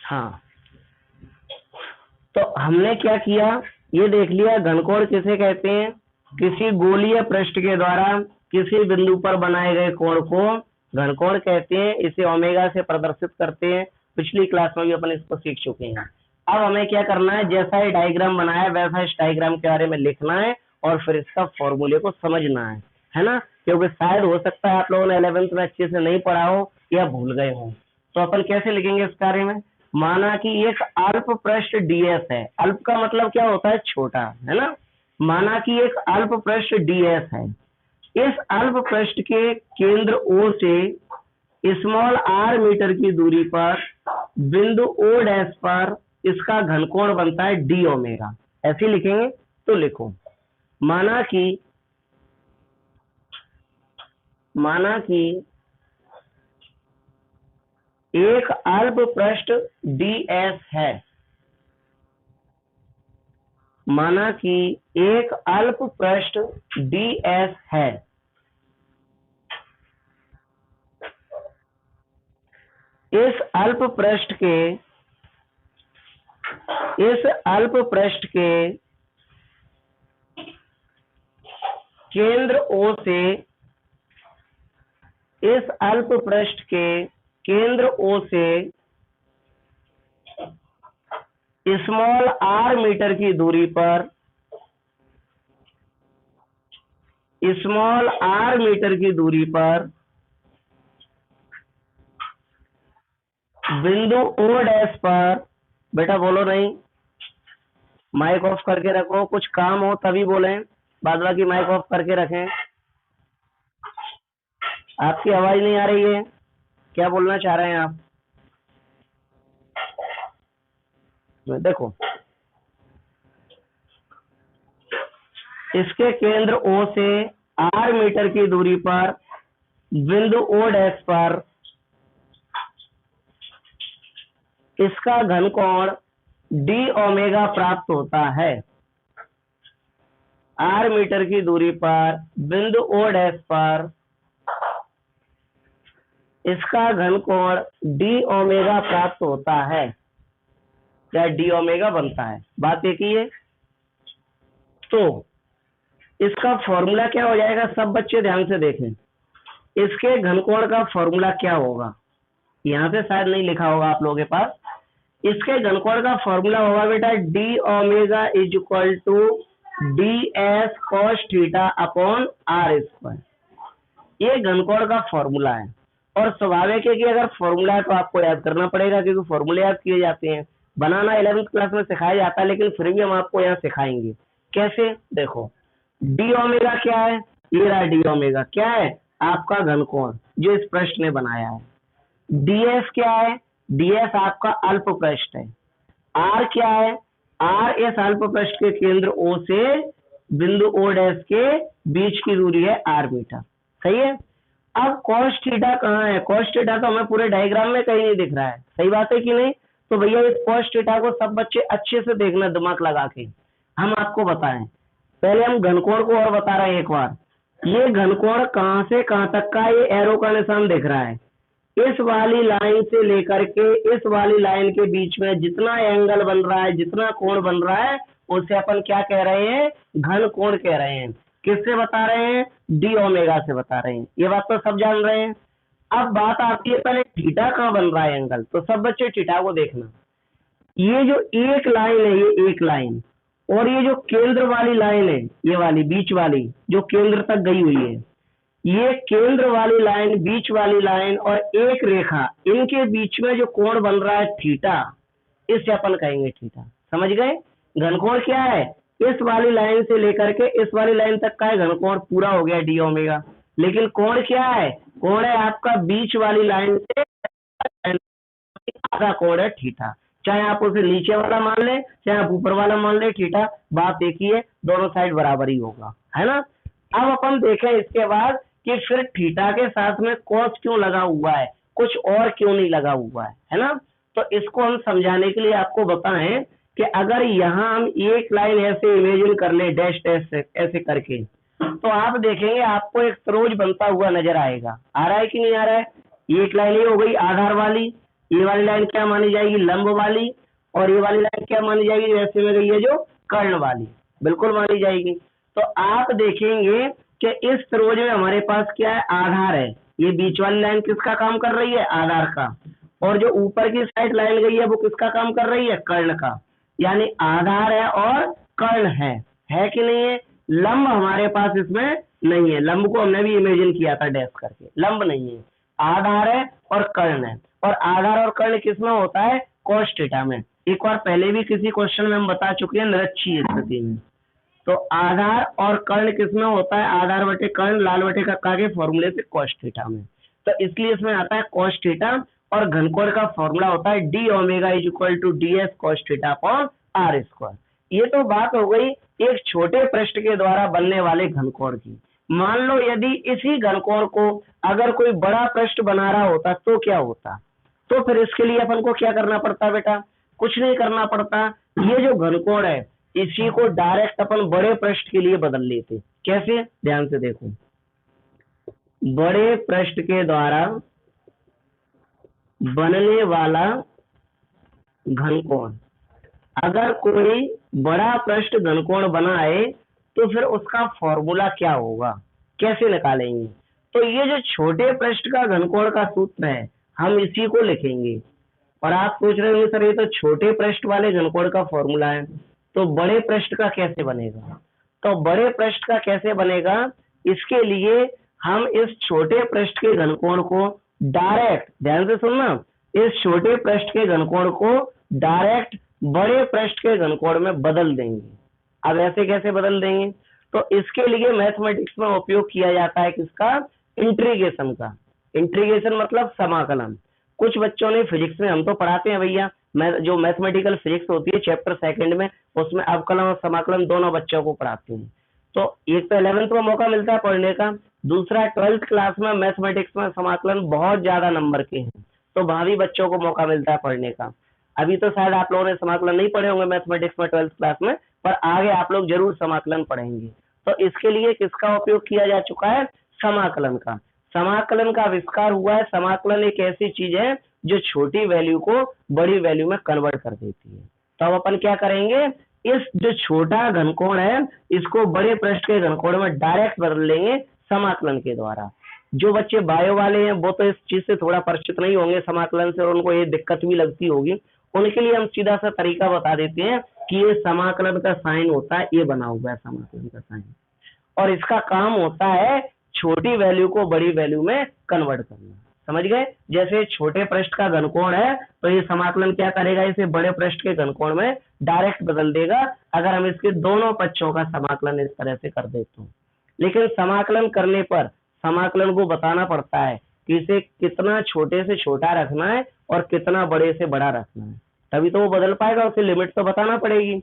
हाँ, तो हमने क्या किया, ये देख लिया घनकोण किसे कहते हैं। किसी गोलीय पृष्ठ के द्वारा किसी बिंदु पर बनाए गए कोण को घनकोण कहते हैं। इसे ओमेगा से प्रदर्शित करते हैं। पिछली क्लास में भी अपन इसको सीख चुके हैं। अब हमें क्या करना है, जैसा ये डायग्राम बनाया वैसा इस डायग्राम के बारे में लिखना है और फिर इसका फॉर्मूले को समझना है ना। क्योंकि शायद हो सकता है आप लोगों ने 11th में अच्छे से नहीं पढ़ा हो या भूल गए हो। तो अपन कैसे लिखेंगे इस कार्य में। माना कि एक अल्प पृष्ठ डीएस है। अल्प का मतलब क्या होता है, छोटा, है ना। माना कि एक अल्प पृष्ठ डीएस है। इस अल्प पृष्ठ के केंद्र ओ से स्मॉल आर मीटर की दूरी पर बिंदु ओ डैश पर इसका घनकोण बनता है डी ओमेगा। ऐसे लिखेंगे तो लिखो, माना कि एक अल्प पृष्ठ ds है। माना कि एक अल्प पृष्ठ ds है। इस अल्प पृष्ठ के केंद्र O से इस अल्प पृष्ठ के केंद्र O से स्मॉल r मीटर की दूरी पर बिंदु O डैश पर, बेटा बोलो नहीं, माइक ऑफ करके रखो, कुछ काम हो तभी बोलें, बाद बाकी माइक ऑफ करके रखें। आपकी आवाज नहीं आ रही है, क्या बोलना चाह रहे हैं आप। देखो, इसके केंद्र O से r मीटर की दूरी पर बिंदु O डैश पर इसका घनकोण डी ओमेगा प्राप्त होता है। r मीटर की दूरी पर बिंदु O डैश पर इसका घनकोण डी ओमेगा प्राप्त होता है या डी ओमेगा बनता है। बात एक ही है। तो इसका फॉर्मूला क्या हो जाएगा, सब बच्चे ध्यान से देखें। इसके घनकोण का फॉर्मूला क्या होगा, यहाँ पे शायद नहीं लिखा होगा आप लोगों के पास। इसके घनकोण का फॉर्मूला होगा बेटा D omega is equal to D S cos theta upon R square. ये घनकोण का फॉर्मूला है और स्वाभाविक है कि अगर फॉर्मूला है तो आपको याद करना पड़ेगा, क्योंकि फॉर्मूले याद किए जाते हैं। बनाना 11th क्लास में सिखाया जाता है, लेकिन फिर भी हम आपको यहाँ सिखाएंगे कैसे। देखो, डी ओमेगा क्या है, ये रहा डी ओमेगा क्या है, आपका घनकोण जो इस पृष्ठ ने बनाया है। डीएस क्या है, डीएस आपका अल्प पृष्ठ है। आर क्या है, आर इस अल्प पृष्ठ के केंद्र ओ से बिंदु ओ डैश के बीच की दूरी है आर मीटर। सही है। अब cos थीटा कहाँ है, cos थीटा तो हमें पूरे डायग्राम में कहीं नहीं दिख रहा है। सही बात है कि नहीं। तो भैया इस cos थीटा को सब बच्चे अच्छे से देखना, दिमाग लगा के। हम आपको बताएं, पहले हम घनकोण को और बता रहे हैं एक बार। ये घनकोण कहाँ से कहाँ तक का, ये एरो का निशान दिख रहा है। इस वाली लाइन से लेकर के इस वाली लाइन के बीच में जितना एंगल बन रहा है, जितना कोण बन रहा है, उसे अपन क्या कह रहे हैं, घन कोण कह रहे हैं। किससे बता रहे हैं, डी ओमेगा से बता रहे हैं। ये बात तो सब जान रहे हैं। अब बात आती है पहले थीटा कहाँ बन रहा है एंगल। तो सब बच्चे थीटा को देखना, ये जो एक लाइन है, ये एक लाइन, और ये जो केंद्र वाली लाइन है, ये वाली बीच वाली जो केंद्र तक गई हुई है, ये केंद्र वाली लाइन, बीच वाली लाइन और एक रेखा, इनके बीच में जो कोण बन रहा है थीटा, इसे अपन कहेंगे थीटा। समझ गए। घनकोण क्या है, इस वाली लाइन से लेकर के इस वाली लाइन तक का है घनकोण, पूरा हो गया डी ओमेगा। लेकिन कोण क्या है, कोण है आपका बीच वाली लाइन से आधा कोण है थीटा। चाहे आप उसे नीचे वाला मान ले, चाहे आप ऊपर वाला मान ले, थीटा बात एक ही है, दोनों साइड बराबर ही होगा, है ना। अब अपन देखें इसके बाद कि फिर थीटा के साथ में कॉस क्यों लगा हुआ है, कुछ और क्यों नहीं लगा हुआ है ना। तो इसको हम समझाने के लिए आपको बताएं कि अगर यहाँ हम एक लाइन ऐसे इमेजिन कर ले, डैश डैश ऐसे करके, तो आप देखेंगे आपको एक त्रिभुज बनता हुआ नजर आएगा। आ रहा है कि नहीं आ रहा है। एक लाइन ये हो गई आधार वाली, ये वाली लाइन क्या मानी जाएगी, लंब वाली, और ये वाली लाइन क्या मानी जाएगी, वैसे में गई है जो कर्ण वाली, बिल्कुल मानी जाएगी। तो आप देखेंगे कि इस त्रिभुज में हमारे पास क्या है, आधार है। ये बीच वाली लाइन किसका काम कर रही है, आधार का, और जो ऊपर की साइड लाइन गई है वो किसका काम कर रही है, कर्ण का। यानी आधार है और कर्ण है कि नहीं है। लंब हमारे पास इसमें नहीं है, लंब को हमने भी इमेजिन किया था डैश करके, लंब नहीं है, आधार है और कर्ण है। और आधार और कर्ण किसमें होता है, cos थीटा में। एक बार पहले भी किसी क्वेश्चन में हम बता चुके हैं निरक्षीय स्थिति में। तो आधार और कर्ण किसमें होता है, आधार बटे कर्ण लाल बटे कक्का के फॉर्मूले से cos थीटा में। तो इसलिए इसमें आता है cos थीटा, और घनकोण का फॉर्मूला होता है D omega is equal to D S cos theta upon R square. ये तो बात हो गई एक छोटे पृष्ठ के द्वारा बनने वाले घनकोण की। मान लो यदि इसी घनकोण को अगर कोई बड़ा पृष्ठ बना रहा होता तो क्या होता, तो फिर इसके लिए अपन को क्या करना पड़ता बेटा, कुछ नहीं करना पड़ता। ये जो घनकोण है इसी को डायरेक्ट अपन बड़े पृष्ठ के लिए बदल लेते। कैसे, ध्यान से देखो, बड़े पृष्ठ के द्वारा बनने वाला घनकोण, अगर कोई बड़ा पृष्ठ घनकोण बनाए तो फिर उसका फॉर्मूला क्या होगा, कैसे निकालेंगे। तो ये जो छोटे पृष्ठ का घनकोण का सूत्र है हम इसी को लिखेंगे। और आप सोच रहे होंगे सर ये तो छोटे पृष्ठ वाले घनकोण का फॉर्मूला है, तो बड़े पृष्ठ का कैसे बनेगा। तो बड़े पृष्ठ का कैसे बनेगा, इसके लिए हम इस छोटे पृष्ठ के घनकोण को डायरेक्ट, ध्यान से सुनना, इस छोटे पृष्ठ के घनकोण को डायरेक्ट बड़े पृष्ठ के घनकोण में बदल देंगे। अब ऐसे कैसे बदल देंगे, तो इसके लिए मैथमेटिक्स में उपयोग किया जाता है किसका, इंटीग्रेशन का। इंटीग्रेशन मतलब समाकलन। कुछ बच्चों ने फिजिक्स में, हम तो पढ़ाते हैं भैया, जो मैथमेटिकल फिजिक्स होती है चैप्टर सेकंड में, उसमें अवकलन और समाकलन दोनों बच्चों को पढ़ाते हैं। तो एक तो 11th में मौका मिलता है पढ़ने का, दूसरा 12th क्लास में मैथमेटिक्स में समाकलन बहुत ज्यादा नंबर के हैं, तो भावी बच्चों को मौका मिलता है पढ़ने का। अभी तो शायद आप लोगों ने समाकलन नहीं पढ़े होंगे मैथमेटिक्स में 12th क्लास में, पर आगे आप लोग जरूर समाकलन पढ़ेंगे। तो इसके लिए किसका उपयोग किया जा चुका है, समाकलन का। समाकलन का आविष्कार हुआ है। समाकलन एक ऐसी चीज है जो छोटी वैल्यू को बड़ी वैल्यू में कन्वर्ट कर देती है। तो अब अपन क्या करेंगे, इस जो छोटा घनकोण है इसको बड़े पृष्ठ के घनकोण में डायरेक्ट बदल लेंगे समाकलन के द्वारा। जो बच्चे बायो वाले हैं वो तो इस चीज से थोड़ा परिचित नहीं होंगे समाकलन से, और उनको ये दिक्कत भी लगती होगी, उनके लिए हम सीधा सा तरीका बता देते हैं कि ये समाकलन का साइन होता है, ये बना हुआ है समाकलन का साइन, और इसका काम होता है छोटी वैल्यू को बड़ी वैल्यू में कन्वर्ट करना। समझ गए, जैसे छोटे पृष्ठ का घनकोण है तो ये समाकलन क्या करेगा, इसे बड़े पृष्ठ के घनकोण में डायरेक्ट बदल देगा अगर हम इसके दोनों पक्षों का समाकलन इस तरह से कर देते हैं। लेकिन समाकलन करने पर समाकलन को बताना पड़ता है कि इसे कितना छोटे से छोटा रखना है और कितना बड़े से बड़ा रखना है, तभी तो वो बदल पाएगा, उसे लिमिट तो बताना पड़ेगी।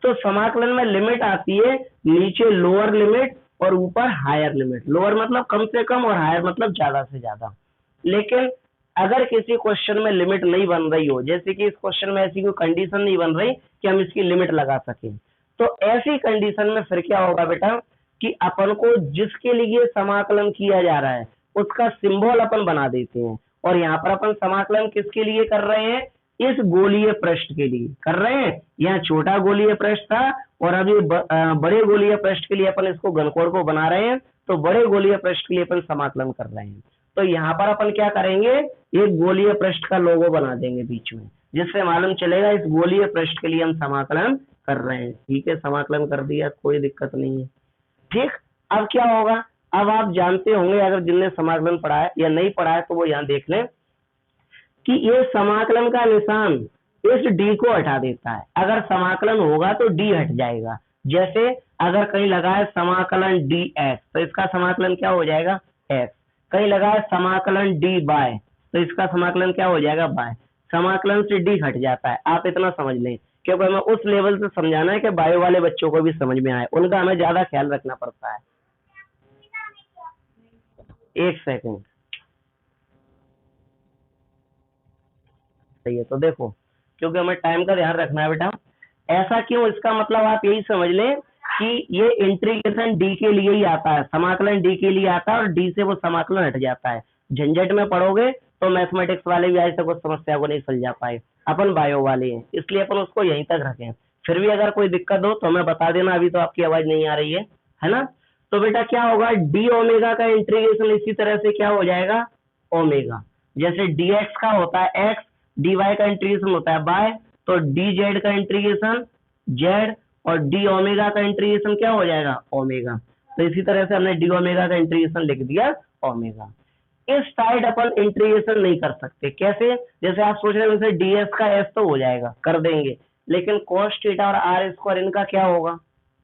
तो समाकलन में लिमिट आती है नीचे लोअर लिमिट और ऊपर हायर लिमिट। लोअर मतलब कम से कम और हायर मतलब ज्यादा से ज्यादा। लेकिन अगर किसी क्वेश्चन में लिमिट नहीं बन रही हो, जैसे कि इस क्वेश्चन में ऐसी कोई कंडीशन नहीं बन रही कि हम इसकी लिमिट लगा सकें, तो ऐसी कंडीशन में फिर क्या होगा बेटा कि अपन को जिसके लिए समाकलन किया जा रहा है उसका सिंबल अपन बना देते हैं। और यहाँ पर अपन समाकलन किसके लिए कर रहे हैं, इस गोलीय पृष्ठ के लिए कर रहे हैं। यहाँ छोटा गोलीय पृष्ठ था और अभी बड़े गोलीय पृष्ठ के लिए अपन इसको घनकोण को बना रहे हैं, तो बड़े गोलीय पृष्ठ के लिए अपन समाकलन कर रहे हैं। तो यहाँ पर अपन क्या करेंगे, एक गोलीय पृष्ठ का लोगो बना देंगे बीच में, जिससे मालूम चलेगा इस गोलीय पृष्ठ के लिए हम समाकलन कर रहे हैं। ठीक है, समाकलन कर दिया, कोई दिक्कत नहीं है। ठीक, अब क्या होगा, अब आप जानते होंगे, अगर जिनने समाकलन पढ़ा है या नहीं पढ़ा है तो वो यहाँ देख लें कि ये समाकलन का निशान इस डी को हटा देता है। अगर समाकलन होगा तो डी हट जाएगा। जैसे अगर कहीं लगा है समाकलन डी एक्स तो इसका समाकलन क्या हो जाएगा, एक्स। कहीं लगा है समाकलन डी बाय तो इसका समाकलन क्या हो जाएगा, बाय। समाकलन से डी हट जाता है, आप इतना समझ लें, क्योंकि हमें उस लेवल से समझाना है कि बायो वाले बच्चों को भी समझ में आए, उनका हमें ज्यादा ख्याल रखना पड़ता है। एक सेकंड, सही है। तो देखो, क्योंकि हमें टाइम का ध्यान रखना है बेटा, ऐसा क्यों, इसका मतलब आप यही समझ लें कि ये इंटीग्रेशन डी के लिए ही आता है, समाकलन डी के लिए आता है और डी से वो समाकलन हट जाता है। झंझट में पढ़ोगे तो मैथमेटिक्स वाले भी आज तक उस समस्या को नहीं सुलझा पाए, अपन बायो वाले हैं, इसलिए अपन उसको यहीं तक रखें। फिर भी अगर कोई दिक्कत हो तो हमें बता देना, अभी तो आपकी आवाज नहीं आ रही है ना। तो बेटा क्या होगा, डी ओमेगा का इंटीग्रेशन इसी तरह से क्या हो जाएगा, ओमेगा। जैसे dx का होता है x, dy का इंटीग्रेशन होता है y, तो dz का इंटीग्रेशन z, और डी ओमेगा का इंटीग्रेशन क्या हो जाएगा, ओमेगा। तो इसी तरह से हमने डी ओमेगा का इंटीग्रेशन लिख दिया ओमेगा। इस साइड अपन इंटीग्रेशन नहीं कर सकते, कैसे, जैसे आप सोच रहे हो जैसे ds का s तो हो जाएगा, कर देंगे, लेकिन cos थीटा और r स्क्वायर इनका क्या होगा,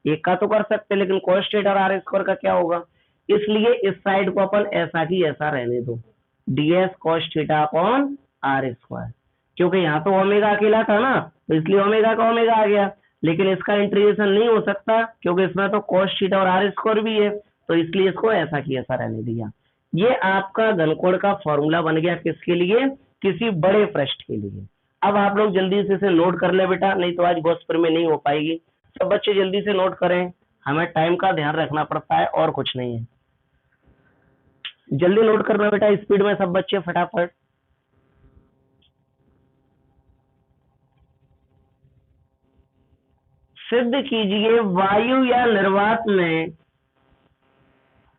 एक का तो कर सकते, लेकिन cos थीटा और r स्क्वायर का क्या होगा। इसलिए इस साइड को अपन ऐसा की ऐसा रहने दो, ds cos theta upon r square, क्योंकि यहाँ तो ओमेगा अकेला था ना, तो इसलिए ओमेगा का ओमेगा आ गया, लेकिन इसका इंटीग्रेशन नहीं हो सकता क्योंकि इसमें तो cos थीटा और r स्क्वायर भी है, तो इसलिए इसको ऐसा की ऐसा रहने दिया। ये आपका घनकोण का फॉर्मूला बन गया, किसके लिए, किसी बड़े पृष्ठ के लिए। अब आप लोग जल्दी से इसे नोट कर ले बेटा, नहीं तो आज गोस्पर में नहीं हो पाएगी। सब बच्चे जल्दी से नोट करें, हमें टाइम का ध्यान रखना पड़ता है और कुछ नहीं है। जल्दी नोट करना बेटा, स्पीड में सब बच्चे फटाफट। सिद्ध कीजिए वायु या निर्वात में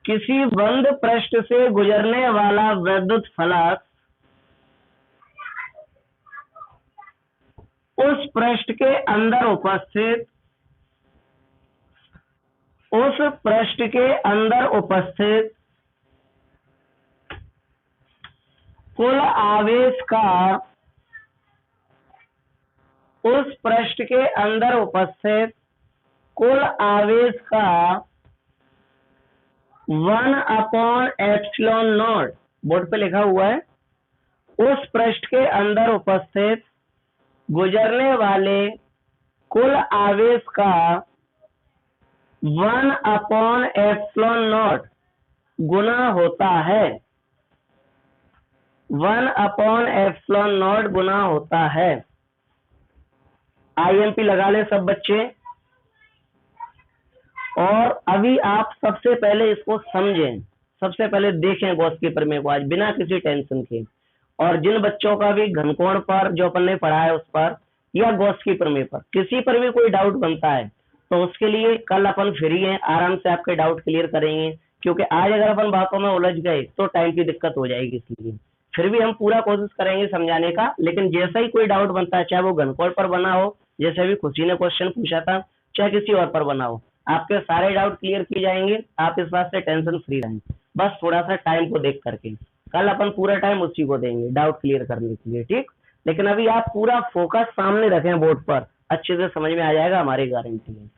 किसी बंद पृष्ठ से गुजरने वाला विद्युत फलक उस पृष्ठ के अंदर उपस्थित कुल आवेश का उस पृष्ठ के अंदर उपस्थित कुल आवेश का 1/ε0, बोर्ड पे लिखा हुआ है, उस पृष्ठ के अंदर उपस्थित गुजरने वाले कुल आवेश का 1/ε0 गुना होता है, 1/ε0 गुना होता है। आईएमपी लगा ले सब बच्चे। और अभी आप सबसे पहले इसको समझें, सबसे पहले देखें गॉस की प्रमेय को आज बिना किसी टेंशन के। और जिन बच्चों का भी घनकोण पर जो अपन ने पढ़ा है उस पर या गॉस की प्रमेय पर किसी पर भी कोई डाउट बनता है तो उसके लिए कल अपन फ्री हैं, आराम से आपके डाउट क्लियर करेंगे। क्योंकि आज अगर अपन बातों में उलझ गए तो टाइम की दिक्कत हो जाएगी, इसलिए फिर भी हम पूरा कोशिश करेंगे समझाने का। लेकिन जैसा ही कोई डाउट बनता है, चाहे वो घनकोण पर बना हो, जैसे अभी खुशी ने क्वेश्चन पूछा था, चाहे किसी और पर बना हो, आपके सारे डाउट क्लियर किए जाएंगे। आप इस बात से टेंशन फ्री रहें, बस थोड़ा सा टाइम को देख करके। कल अपन पूरा टाइम उसी को देंगे डाउट क्लियर करने के लिए, ठीक। लेकिन अभी आप पूरा फोकस सामने रखें बोर्ड पर, अच्छे से समझ में आ जाएगा, हमारी गारंटी है।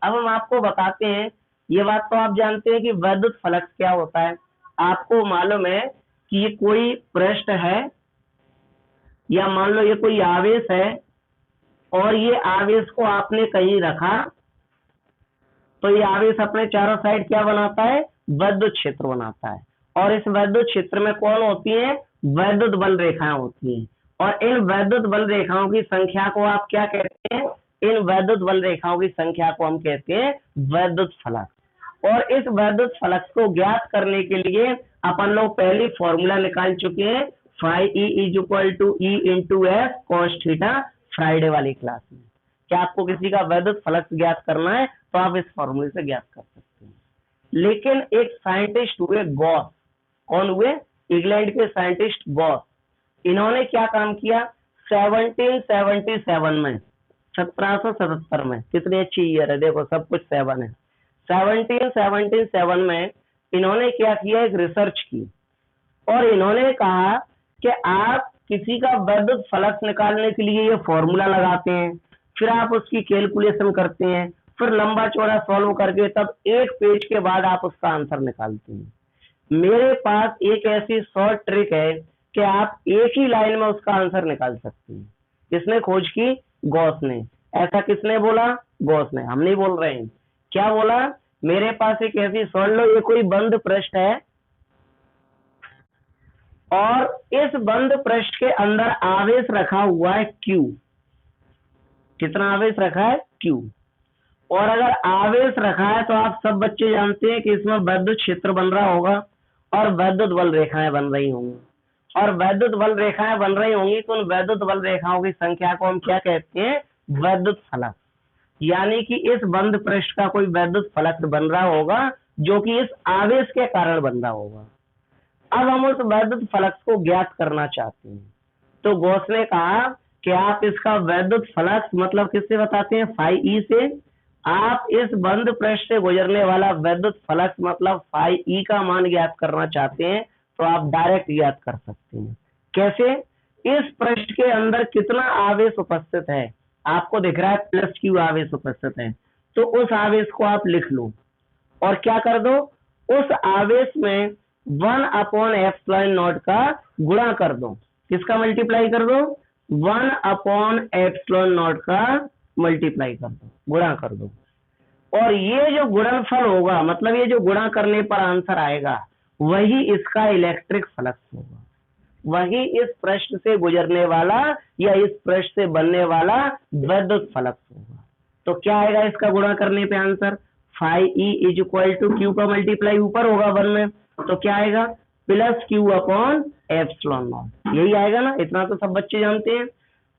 अब हम आपको बताते हैं, ये बात तो आप जानते हैं कि विद्युत फ्लक्स क्या होता है। आपको मालूम है कि ये कोई पृष्ठ है या मान लो ये कोई आवेश है, और ये आवेश को आपने कहीं रखा तो ये आवेश अपने चारों साइड क्या बनाता है, विद्युत क्षेत्र बनाता है। और इस विद्युत क्षेत्र में कौन होती है, वैद्युत बल रेखाएं होती हैं। और इन वैद्युत बल रेखाओं की संख्या को आप क्या कहते हैं, इन वैद्युत बल रेखाओं की संख्या को हम कहते हैं वैद्युत फलक। और इस वैद्युत फलक को ज्ञात करने के लिए अपन लोग पहले फॉर्मूला निकाल चुके हैं, phi E = E/S cos theta, Friday वाली क्लास में। क्या आपको किसी का वैद्युत फलक ज्ञात करना है तो आप इस फॉर्मूले से ज्ञात कर सकते हैं। लेकिन एक साइंटिस्ट हुए गॉस, कौन हुए, इंग्लैंड के साइंटिस्ट गॉस। इन्होंने क्या काम किया, 1777 में, 1777 में, कितनी अच्छी ईयर है, देखो सब कुछ 7 है। 1777 में इन्होंने क्या किया, एक रिसर्च की, और इन्होंने कहा कि आप किसी का वैद्युत फलक निकालने के लिए ये फॉर्मूला लगाते हैं, फिर आप उसकी कैलकुलेशन करते हैं, फिर लंबा चौड़ा सॉल्व करके तब एक पेज के बाद आप उसका आंसर निकालते हैं। मेरे पास एक ऐसी शॉर्ट ट्रिक है कि आप एक ही लाइन में उसका आंसर निकाल सकते हैं। किसने खोज की, गॉस ने। ऐसा किसने बोला, गॉस ने, हम नहीं बोल रहे हैं। क्या बोला, मेरे पास एक ऐसी शॉर्ट, लो ये कोई बंद पृष्ठ है और इस बंद पृष्ठ के अंदर आवेश रखा हुआ है Q। कितना आवेश रखा है, Q। और अगर आवेश रखा है तो आप सब बच्चे जानते हैं कि इसमें विद्युत क्षेत्र बन रहा होगा और विद्युत बल रेखाएं बन रही होंगी। और वैद्युत बल रेखाएं बन रही होंगी तो उन वैद्युत बल रेखाओं की संख्या को हम क्या कहते हैं? वैद्युत फलक। यानी कि इस बंद पृष्ठ का कोई वैद्युत फलक बन रहा होगा जो कि इस आवेश के कारण बन रहा होगा। अब हम उस वैद्युत फलक को ज्ञात करना चाहते हैं। तो गॉस ने कहा कि आप इसका वैद्युत फलक मतलब किससे बताते हैं? फाई ई से। आप इस बंद पृष्ठ से गुजरने वाला वैद्युत फलक मतलब फाई ई का मान ज्ञात करना चाहते हैं तो आप डायरेक्ट ज्ञात कर सकते हैं। कैसे? इस पृष्ठ के अंदर कितना आवेश उपस्थित है आपको दिख रहा है, प्लस क्यू आवेश उपस्थित है, तो उस आवेश को आप लिख लो और क्या कर दो, उस आवेश में 1/ε0 का गुणा कर दो। किसका मल्टीप्लाई कर दो? 1/ε0 का मल्टीप्लाई कर दो, गुणा कर दो। और ये जो गुणनफल होगा मतलब ये जो गुणा करने पर आंसर आएगा वही इसका इलेक्ट्रिक फ्लक्स होगा, वही इस पृष्ठ से गुजरने वाला या इस पृष्ठ से बनने वाला वैद्युत फ्लक्स होगा। तो क्या आएगा इसका गुणा करने पे answer? Phi E is equal to Q का मल्टीप्लाई ऊपर होगा 1 में, तो क्या आएगा? Plus Q upon epsilon naught. यही आएगा ना, इतना तो सब बच्चे जानते हैं।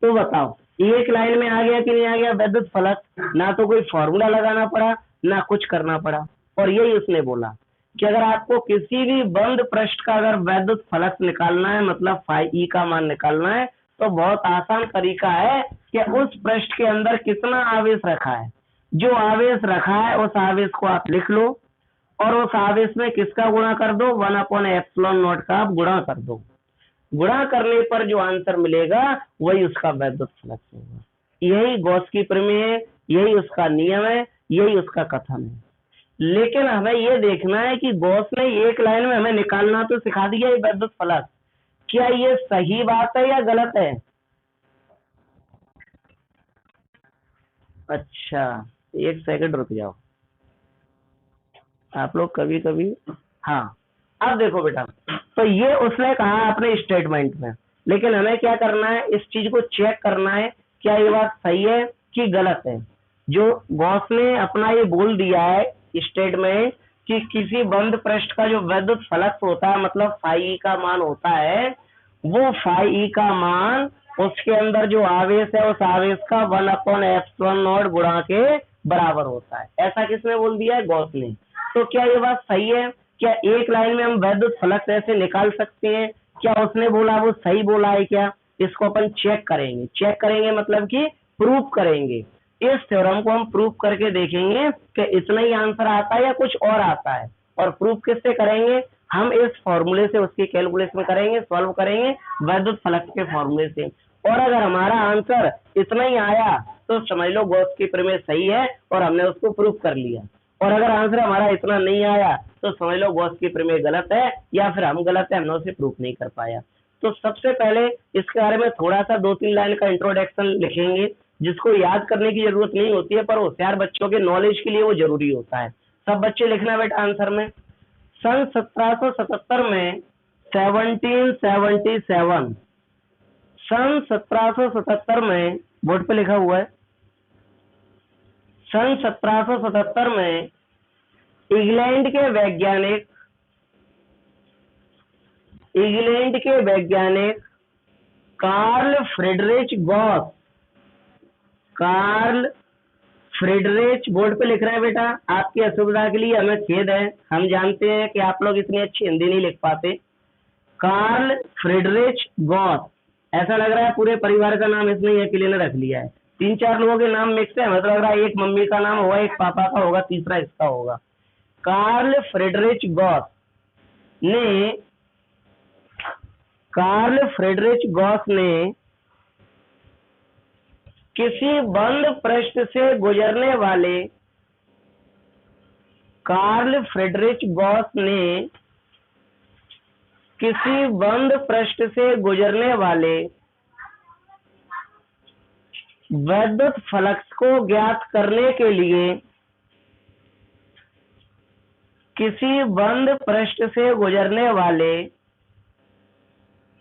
तो बताओ एक लाइन में आ गया कि नहीं आ गया वैद्युत फलक? ना तो कोई फॉर्मूला लगाना पड़ा ना कुछ करना पड़ा। और यही उसने बोला कि अगर आपको किसी भी बंद पृष्ठ का अगर वैद्युत फलक निकालना है मतलब फाई ई का मान निकालना है तो बहुत आसान तरीका है कि उस पृष्ठ के अंदर कितना आवेश रखा है, जो आवेश रखा है उस आवेश को आप लिख लो और उस आवेश में किसका गुणा कर दो? 1/ε0 का आप गुणा कर दो। गुणा करने पर जो आंसर मिलेगा वही उसका वैद्युत फलक होगा। यही गॉस की प्रमेय है, यही उसका नियम है, यही उसका कथन है। लेकिन हमें ये देखना है कि गॉस ने एक लाइन में हमें निकालना तो सिखा दिया ये वैद्युत फलक, क्या ये सही बात है या गलत है? अच्छा, एक सेकंड रुक जाओ आप लोग कभी कभी। हाँ, अब देखो बेटा, तो ये उसने कहा अपने स्टेटमेंट में, लेकिन हमें क्या करना है, इस चीज को चेक करना है क्या ये बात सही है कि गलत है। जो गॉस ने अपना ये बोल दिया है स्टेटमेंट कि किसी बंद पृष्ठ का जो वैद्युत फलक होता है मतलब फाई का मान होता है, वो फाई का मान उसके अंदर जो आवेश है उस आवेश का 1/ε0 गुणा के बराबर होता है। ऐसा किसने बोल दिया है? गॉस ने। तो क्या ये बात सही है? क्या एक लाइन में हम वैद्युत फलक ऐसे निकाल सकते हैं? क्या उसने बोला वो सही बोला है क्या? इसको अपन चेक करेंगे। चेक करेंगे मतलब कि प्रूफ करेंगे। इस थ्योरम को हम प्रूफ करके देखेंगे कि इतना ही आंसर आता है या कुछ और आता है। और प्रूफ किससे करेंगे? हम इस फॉर्मूले से उसकी कैलकुलेशन करेंगे, सॉल्व करेंगे वैद्युत फलक के फॉर्मूले से। और अगर हमारा आंसर इतना ही आया तो समझ लो गॉस की प्रमेय सही है और हमने उसको प्रूफ कर लिया। और अगर आंसर हमारा इतना नहीं आया तो समझ लो गॉस की प्रमेय गलत है या फिर हम गलत है, हमने उसे प्रूफ नहीं कर पाया। तो सबसे पहले इसके बारे में थोड़ा सा 2-3 लाइन का इंट्रोडक्शन लिखेंगे जिसको याद करने की जरूरत नहीं होती है पर होशियार बच्चों के नॉलेज के लिए वो जरूरी होता है। सब बच्चे लिखना बेटा आंसर में। सन 1777 में 1777 सन 1777 में बोर्ड पे लिखा हुआ है, सन 1777 में इंग्लैंड के वैज्ञानिक कार्ल फ्रेडरिच बोर्ड पे लिख रहे हैं बेटा, आपकी असुविधा के लिए हमें खेद है, हम जानते हैं कि आप लोग इतनी अच्छी हिंदी नहीं लिख पाते। कार्ल फ्रेडरिच गॉस, ऐसा लग रहा है पूरे परिवार का नाम इसने अकेले ने रख लिया है। 3-4 लोगों के नाम मिक्स है, मतलब लग रहा है एक मम्मी का नाम होगा, एक पापा का होगा, तीसरा इसका होगा। कार्ल फ्रेडरिच गॉस ने किसी बंद पृष्ठ से गुजरने वाले किसी बंद पृष्ठ से गुजरने वाले वैद्युत फ्लक्स को ज्ञात करने के लिए किसी बंद पृष्ठ से गुजरने वाले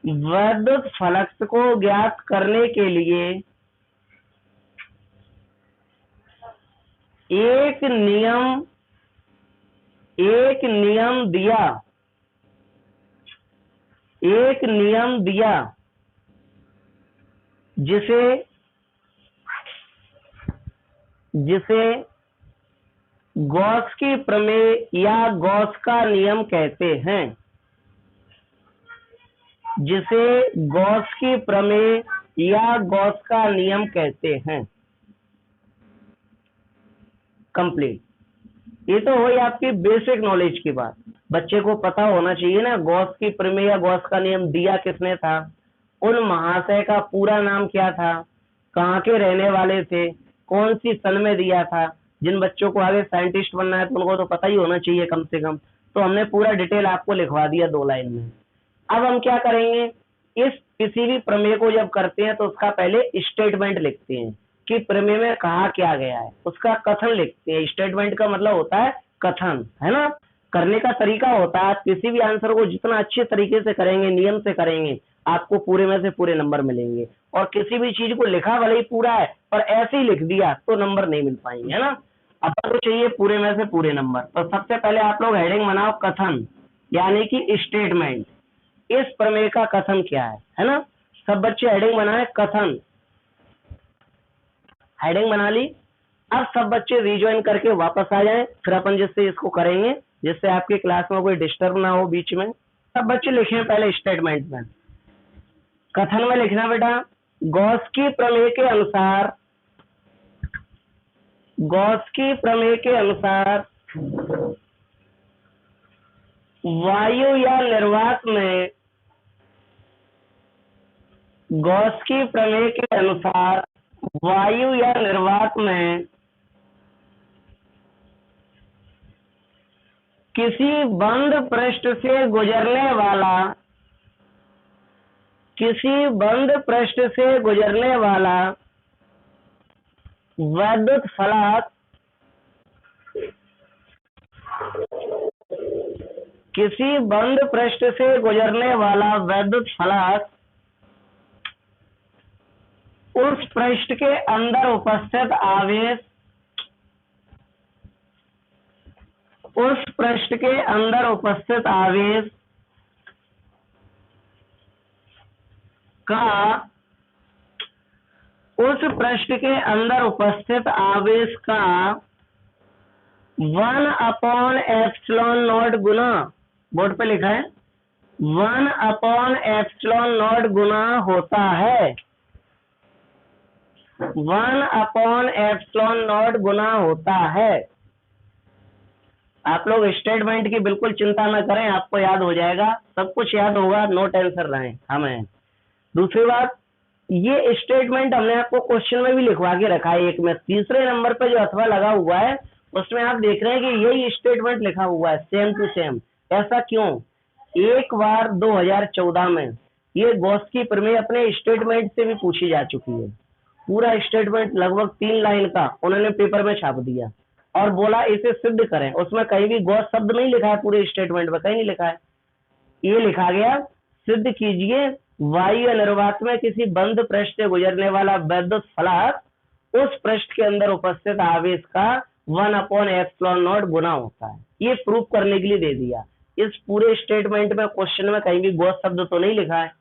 वैद्युत फ्लक्स को ज्ञात करने के लिए एक नियम दिया एक नियम दिया जिसे गॉस की प्रमेय या गॉस का नियम कहते हैं, जिसे गॉस की प्रमेय या गॉस का नियम कहते हैं। कंप्लीट। ये तो हुई आपकी बेसिक नॉलेज की बात, बच्चे को पता होना चाहिए ना गॉस की प्रमेय या गॉस का नियम दिया किसने था, उन महाशय का पूरा नाम क्या था, कहाँ के रहने वाले थे, कौन सी सन में दिया था। जिन बच्चों को आगे साइंटिस्ट बनना है तो उनको तो पता ही होना चाहिए कम से कम। तो हमने पूरा डिटेल आपको लिखवा दिया 2 लाइन में। अब हम क्या करेंगे, इस किसी भी प्रमेय को जब करते हैं तो उसका पहले स्टेटमेंट लिखते हैं कि प्रमेय में कहा क्या गया है, उसका कथन लिखते हैं। स्टेटमेंट का मतलब होता है कथन, है ना। करने का तरीका होता है, आप किसी भी आंसर को जितना अच्छे तरीके से करेंगे, नियम से करेंगे, आपको पूरे में से पूरे नंबर मिलेंगे। और किसी भी चीज को लिखा भले ही पूरा है पर ऐसे ही लिख दिया तो नंबर नहीं मिल पाएंगे, है ना। अपन को चाहिए पूरे में से पूरे नंबर। तो सबसे पहले आप लोग हेडिंग बनाओ कथन, यानी कि स्टेटमेंट। इस प्रमेय का कथन क्या है ना। सब बच्चे हेडिंग बनाए कथन, हेडिंग बना ली। अब सब बच्चे रिज्वाइन करके वापस आ जाएं, फिर अपन जिससे इसको करेंगे, जिससे आपकी क्लास में कोई डिस्टर्ब ना हो बीच में। सब बच्चे लिखें पहले स्टेटमेंट में। कथन में लिखना बेटा, गॉस की प्रमेय के अनुसार, गॉस की प्रमेय के अनुसार वायु या निर्वात में, गॉस की प्रमेय के अनुसार वायु या निर्वात में किसी बंद पृष्ठ से गुजरने वाला, किसी बंद पृष्ठ से गुजरने वाला वैद्युत फलक, किसी बंद पृष्ठ से गुजरने वाला वैद्युत फलक उस पृष्ठ के अंदर उपस्थित आवेश, उस पृष्ठ के अंदर उपस्थित आवेश का, उस पृष्ठ के अंदर उपस्थित आवेश का 1/ε0 गुना, बोर्ड पे लिखा है 1/ε0 गुना होता है, 1/ε0 गुना होता है। आप लोग स्टेटमेंट की बिल्कुल चिंता न करें, आपको याद हो जाएगा, सब कुछ याद होगा, नो टेंशन रहें हमें। दूसरी बात, ये स्टेटमेंट हमने आपको क्वेश्चन में भी लिखवा के रखा है, एक में तीसरे नंबर पे जो अथवा लगा हुआ है उसमें आप देख रहे हैं कि यही स्टेटमेंट लिखा हुआ है सेम टू सेम। ऐसा क्यों? एक बार 2014 में ये गॉस की प्रमेय अपने स्टेटमेंट से भी पूछी जा चुकी है। पूरा स्टेटमेंट लगभग 3 लाइन का उन्होंने पेपर में छाप दिया और बोला इसे सिद्ध करें। उसमें कहीं भी गॉस शब्द नहीं लिखा है, पूरे स्टेटमेंट में कहीं नहीं लिखा है। ये लिखा गया सिद्ध कीजिए वायु या निर्वात में किसी बंद पृष्ठ से गुजरने वाला वैद्युत फलक उस पृष्ठ के अंदर उपस्थित आवेश का 1/ε0 गुना होता है। ये प्रूफ करने के लिए दे दिया। इस पूरे स्टेटमेंट में क्वेश्चन में कहीं भी गॉस शब्द तो नहीं लिखा है।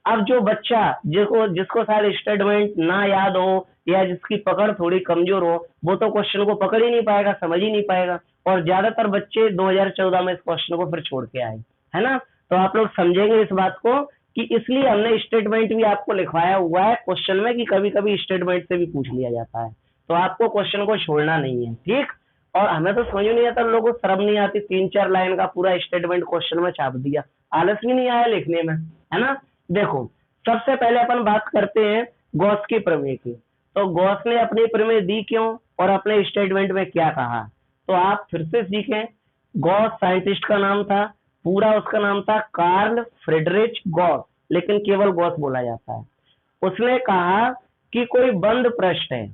अब जो बच्चा जिसको शायद स्टेटमेंट ना याद हो या जिसकी पकड़ थोड़ी कमजोर हो, वो तो क्वेश्चन को पकड़ ही नहीं पाएगा, समझ ही नहीं पाएगा। और ज्यादातर बच्चे 2014 में इस क्वेश्चन को फिर छोड़ के आए, है ना। तो आप लोग समझेंगे इस बात को कि इसलिए हमने स्टेटमेंट भी आपको लिखवाया हुआ है क्वेश्चन में कि कभी कभी स्टेटमेंट से भी पूछ लिया जाता है। तो आपको क्वेश्चन को छोड़ना नहीं है, ठीक। और हमें तो समझ नहीं आता, लोगों को शर्म नहीं आती, 3-4 लाइन का पूरा स्टेटमेंट क्वेश्चन में छाप दिया, आलस भी नहीं आया लिखने में, है ना। देखो, सबसे पहले अपन बात करते हैं गॉस की प्रमेय की। तो गॉस ने अपनी प्रमेय दी क्यों और अपने स्टेटमेंट में क्या कहा, तो आप फिर से सीखें। गॉस साइंटिस्ट का नाम था, पूरा उसका नाम था कार्ल फ्रेडरिच गॉस, लेकिन केवल गॉस बोला जाता है। उसने कहा कि कोई बंद पृष्ठ है,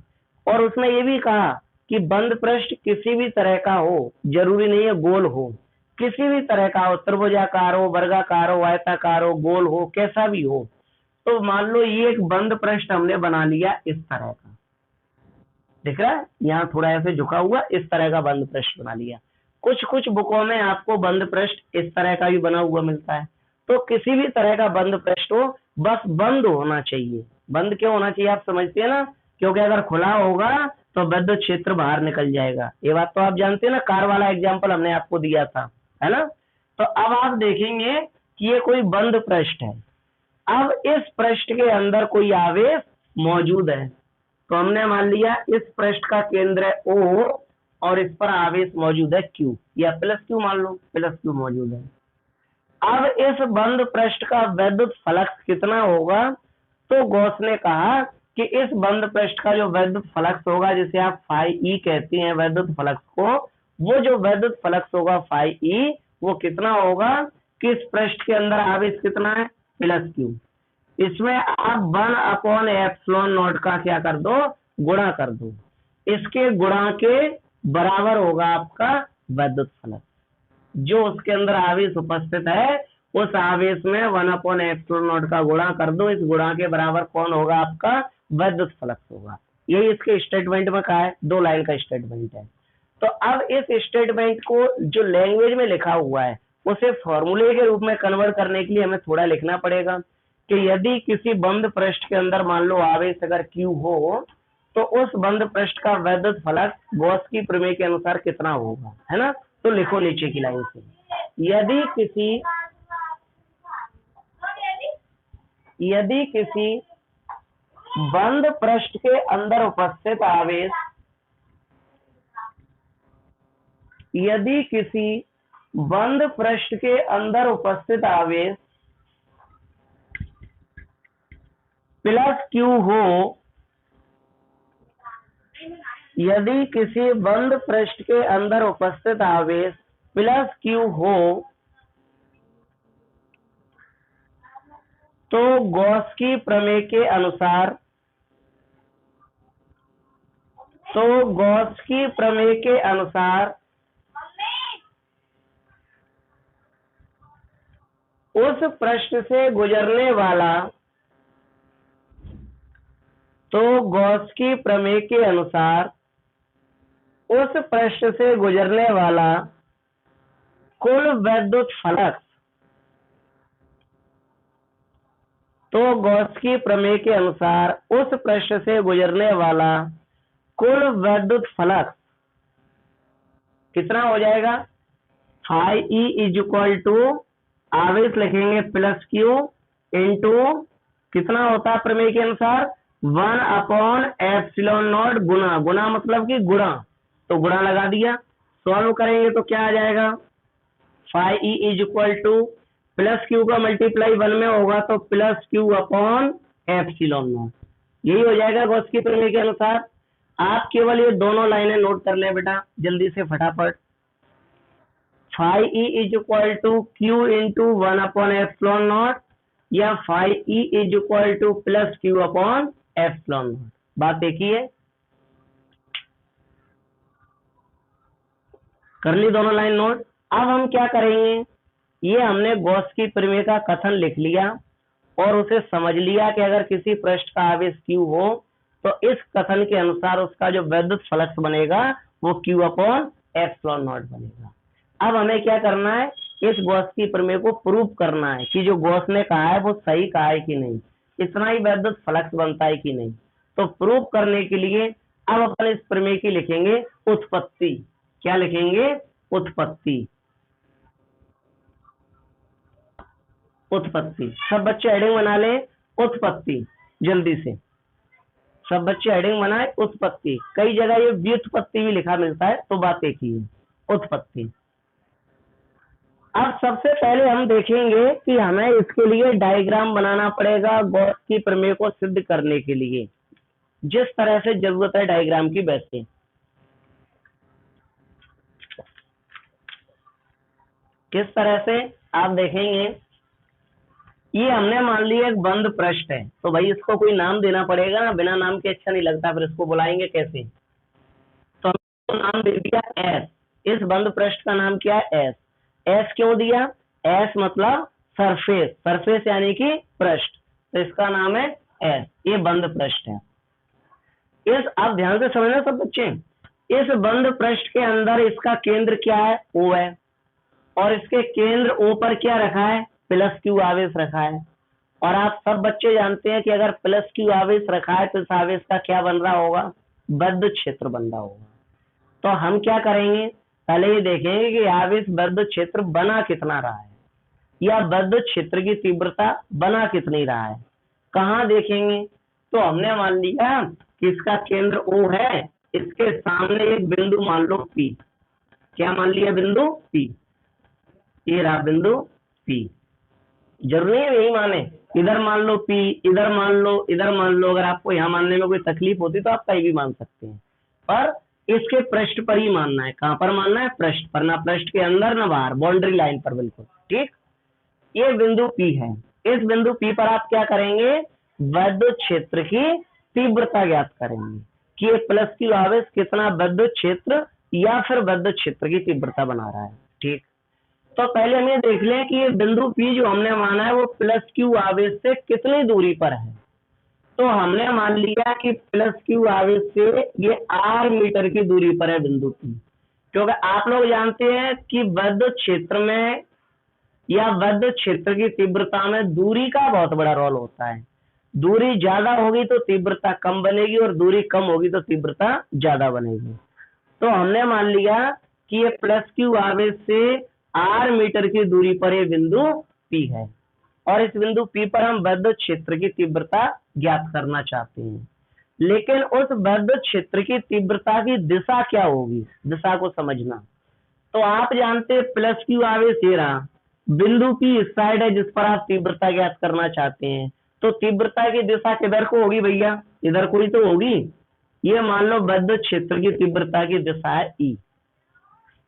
और उसने ये भी कहा कि बंद पृष्ठ किसी भी तरह का हो, जरूरी नहीं है गोल हो, किसी भी तरह का हो, त्रिभुजाकार हो, वर्गाकार हो, आयताकार हो, गोल हो, कैसा भी हो। तो मान लो ये एक बंद पृष्ठ हमने बना लिया इस तरह का, दिख रहा है यहाँ थोड़ा ऐसे झुका हुआ, इस तरह का बंद पृष्ठ बना लिया। कुछ कुछ बुकों में आपको बंद पृष्ठ इस तरह का भी बना हुआ मिलता है, तो किसी भी तरह का बंद पृष्ठ हो, बस बंद होना चाहिए। बंद क्यों होना चाहिए आप समझते हैं ना, क्योंकि अगर खुला होगा तो विद्युत क्षेत्र बाहर निकल जाएगा। ये बात तो आप जानते हैं ना, कार वाला एग्जाम्पल हमने आपको दिया था, है ना। तो अब आप देखेंगे कि ये कोई बंद पृष्ठ है। अब इस पृष्ठ के अंदर कोई आवेश मौजूद है, तो हमने मान लिया इस पृष्ठ का केंद्र है O और इस पर आवेश मौजूद है Q, या प्लस Q मान लो, प्लस Q मौजूद है। अब इस बंद पृष्ठ का विद्युत फ्लक्स कितना होगा, तो गॉस ने कहा कि इस बंद पृष्ठ का जो विद्युत फ्लक्स होगा, जिसे आप फाई ई कहते हैं विद्युत फ्लक्स को, वो जो विद्युत फ्लक्स होगा फाई ई, वो कितना होगा कि इस पृष्ठ के अंदर आवेश कितना है, प्लस Q। इसमें आप 1/एप्सिलॉन नॉट का क्या कर दो, गुणा कर दो। इसके गुणा के बराबर होगा आपका विद्युत फ्लक्स। जो उसके अंदर आवेश उपस्थित है, उस आवेश में 1/एप्सिलॉन नॉट का गुणा कर दो। इस गुणा के बराबर कौन होगा, आपका विद्युत फ्लक्स होगा। यही इसके स्टेटमेंट में कहा है, 2 लाइन का स्टेटमेंट है। तो अब इस स्टेटमेंट को जो लैंग्वेज में लिखा हुआ है, उसे फॉर्मूले के रूप में कन्वर्ट करने के लिए हमें थोड़ा लिखना पड़ेगा कि यदि किसी बंद पृष्ठ के अंदर मान लो आवेश अगर Q हो, तो उस बंद पृष्ठ का विद्युत फ्लक्स गॉस की प्रमेय के अनुसार कितना होगा, है ना। तो लिखो नीचे की लाइन से, यदि किसी बंद पृष्ठ के अंदर उपस्थित आवेश, यदि किसी बंद पृष्ठ के अंदर उपस्थित आवेश प्लस Q हो, यदि किसी बंद पृष्ठ के अंदर उपस्थित आवेश प्लस Q हो, तो गॉस की प्रमेय के अनुसार, उस पृष्ठ से गुजरने वाला, तो गॉस की प्रमेय के अनुसार उस पृष्ठ से गुजरने वाला कुल विद्युत फ्लक्स, तो गॉस की प्रमेय के अनुसार उस पृष्ठ से गुजरने वाला कुल विद्युत फ्लक्स कितना हो जाएगा, phi E is equal to, आवेश लिखेंगे प्लस Q इंटू कितना होता है प्रमेय के अनुसार, 1/एप्सिलॉन नॉट, गुना, गुना मतलब कि गुणा, तो गुणा लगा दिया। सॉल्व करेंगे तो क्या आ जाएगा, phi E is equal to plus Q का मल्टीप्लाई 1 में होगा तो प्लस Q/एप्सिलॉन नॉट। यही हो जाएगा गॉस की प्रमेय के अनुसार। आप केवल ये दोनों लाइनें नोट कर लें बेटा जल्दी से फटाफट। Phi E is equal to Q into 1/एप्सिलॉन नॉट, या phi E is equal to plus Q/एप्सिलॉन नॉट। बात देखिए, कर ली दोनों लाइन नोट। अब हम क्या करेंगे, ये हमने गॉस की प्रमेय का कथन लिख लिया और उसे समझ लिया कि अगर किसी पृष्ठ का आवेश Q हो, तो इस कथन के अनुसार उसका जो विद्युत फ्लक्स बनेगा वो Q/एप्सिलॉन नॉट बनेगा। अब हमें क्या करना है, इस गॉस की प्रमेय को प्रूव करना है कि जो गॉस ने कहा है वो सही कहा है कि नहीं, इतना ही विद्युत फ्लक्स बनता है कि नहीं। तो प्रूव करने के लिए अब अपन इस प्रमेय की लिखेंगे उत्पत्ति। क्या लिखेंगे, उत्पत्ति। उत्पत्ति, सब बच्चे हेडिंग बना ले, उत्पत्ति, जल्दी से सब बच्चे हेडिंग बनाए, उत्पत्ति। कई जगह ये व्युत्पत्ति भी लिखा मिलता है, तो बात एक ही है, उत्पत्ति। अब सबसे पहले हम देखेंगे कि हमें इसके लिए डायग्राम बनाना पड़ेगा गॉस की प्रमेय को सिद्ध करने के लिए, जिस तरह से जरूरत है डायग्राम की वैसे। किस तरह से आप देखेंगे, ये हमने मान लिया एक बंद पृष्ठ है, तो भाई इसको कोई नाम देना पड़ेगा ना, बिना नाम के अच्छा नहीं लगता, फिर इसको बुलाएंगे कैसे। तो हमने नाम दे दिया S। इस बंद पृष्ठ का नाम क्या है, S क्यों दिया, S मतलब सरफेस, सरफेस यानी कि पृष्ठ, तो इसका नाम है S। ये बंद पृष्ठ है। इस, आप ध्यान से समझना सब बच्चे, इस बंद पृष्ठ के अंदर इसका केंद्र क्या है, O है, और इसके केंद्र O पर क्या रखा है, प्लस क्यू आवेश रखा है, और आप सब बच्चे जानते हैं कि अगर प्लस क्यू आवेश रखा है तो इस आवेश का क्या बन रहा होगा, बद्ध क्षेत्र बन रहा होगा। तो हम क्या करेंगे, पहले ये देखेंगे कि आवेश बद्ध क्षेत्र बना कितना रहा है, या बद्ध क्षेत्र की तीव्रता बना कितनी रहा है, कहाँ देखेंगे। तो हमने मान लिया कि इसका केंद्र O है, इसके सामने एक बिंदु मान लो P। क्या मान लिया, बिंदु P। ये रहा बिंदु P। जरूरी है यही माने, इधर मान लो P, इधर मान लो, इधर मान लो। अगर आपको यहाँ मानने में कोई तकलीफ होती तो आप कहीं भी मान सकते हैं, पर इसके पृष्ठ पर ही मानना है। कहाँ पर मानना है, पृष्ठ पर, ना पृष्ठ के अंदर ना बाहर, बाउंड्री लाइन पर बिल्कुल। ठीक, ये बिंदु P है। इस बिंदु P पर आप क्या करेंगे, बद्ध क्षेत्र की तीव्रता ज्ञात करेंगे कि ये प्लस क्यू आवेश कितना बद्ध क्षेत्र या फिर बद्ध क्षेत्र की तीव्रता बना रहा है। ठीक, तो पहले हमें देख लें कि ये बिंदु P जो हमने माना है वो प्लस क्यू आवेश से कितनी दूरी पर है। तो हमने मान लिया कि प्लस क्यू आवेश से ये r मीटर की दूरी पर है बिंदु P, क्योंकि आप लोग जानते हैं कि बद्ध क्षेत्र में या बद्ध क्षेत्र की तीव्रता में दूरी का बहुत बड़ा रोल होता है। दूरी ज्यादा होगी तो तीव्रता कम बनेगी, और दूरी कम होगी तो तीव्रता ज्यादा बनेगी। तो हमने मान लिया कि ये प्लस क्यू आवेश से r मीटर की दूरी पर ये बिंदु P है, और इस बिंदु P पर हम बद्ध क्षेत्र की तीव्रता ज्ञात करना चाहते हैं। लेकिन उस बद्ध क्षेत्र की तीव्रता की दिशा क्या होगी, दिशा को समझना। तो आप जानते हैं प्लस क्यू आवेश ये रहा, बिंदु P इस साइड है जिस पर आप तीव्रता ज्ञात करना चाहते हैं। तो तीव्रता की दिशा किधर को होगी भैया, इधर कोई तो होगी। ये मान लो बद्ध क्षेत्र की तीव्रता की दिशा है E,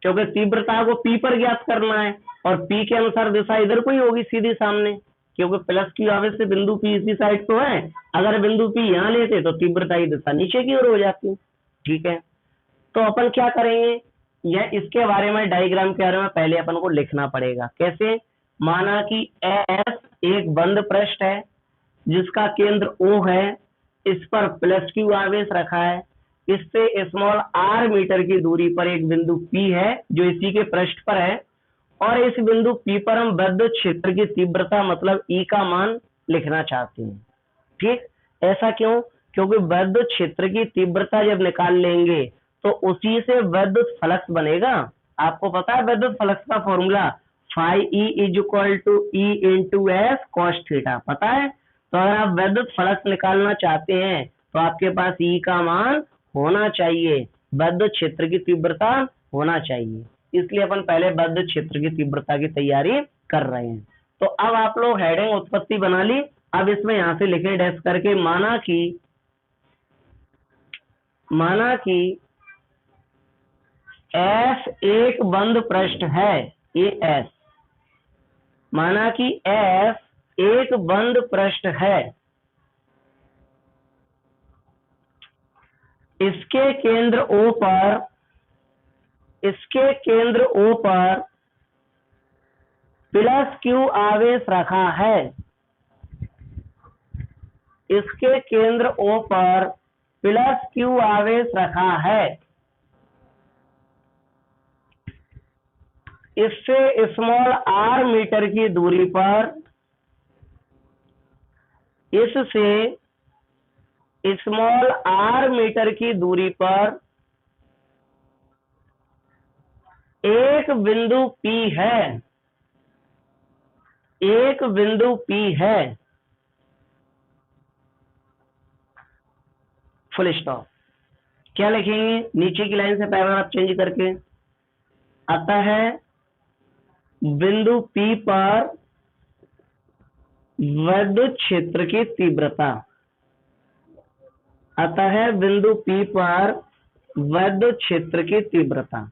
क्योंकि तीव्रता को P पर ज्ञात करना है, और P के अनुसार दिशा इधर कोई होगी सीधी सामने, क्योंकि प्लस क्यू आवेश से बिंदु P इसी साइड तो है। अगर बिंदु P यहाँ लेते तो तीव्रता की दिशा नीचे की ओर हो जाती। ठीक है, तो अपन क्या करेंगे, यह इसके बारे में, डायग्राम के बारे में पहले अपन को लिखना पड़ेगा। कैसे, माना कि S एक बंद पृष्ठ है जिसका केंद्र O है, इस पर प्लस क्यू आवेश रखा है, इससे स्मॉल r मीटर की दूरी पर एक बिंदु P है जो इसी के पृष्ठ पर है, और इस बिंदु P पर हम बद्ध क्षेत्र की तीव्रता मतलब E का मान लिखना चाहते हैं। ठीक, ऐसा क्यों, क्योंकि बद्ध क्षेत्र की तीव्रता जब निकाल लेंगे तो उसी से बद्ध फ्लक्स बनेगा। आपको पता है बद्ध फ्लक्स का formula, phi E is equal to E into S cos theta, पता है। तो अगर आप बद्ध फ्लक्स निकालना चाहते हैं तो आपके पास E का मान होना चाहिए, बद्ध क्षेत्र की तीव्रता होना चाहिए। इसलिए अपन पहले बद्ध क्षेत्र की तीव्रता की तैयारी कर रहे हैं। तो अब आप लोग हेडिंग उत्पत्ति बना ली। अब इसमें यहां से लिखे डैश करके, माना कि S एक बंद पृष्ठ है, ये S, माना कि S एक बंद पृष्ठ है, इसके केंद्र O पर प्लस क्यू आवेश रखा है, इसके केंद्र O पर प्लस क्यू आवेश रखा है, इससे स्मॉल r मीटर की दूरी पर, इससे स्मॉल r मीटर की दूरी पर एक बिंदु P है, एक बिंदु P है, फुल स्टॉप। क्या लिखेंगे, नीचे की लाइन से पैराग्राफ चेंज करके, अतः बिंदु P पर विद्युत क्षेत्र की तीव्रता, अतः बिंदु P पर विद्युत क्षेत्र की तीव्रता।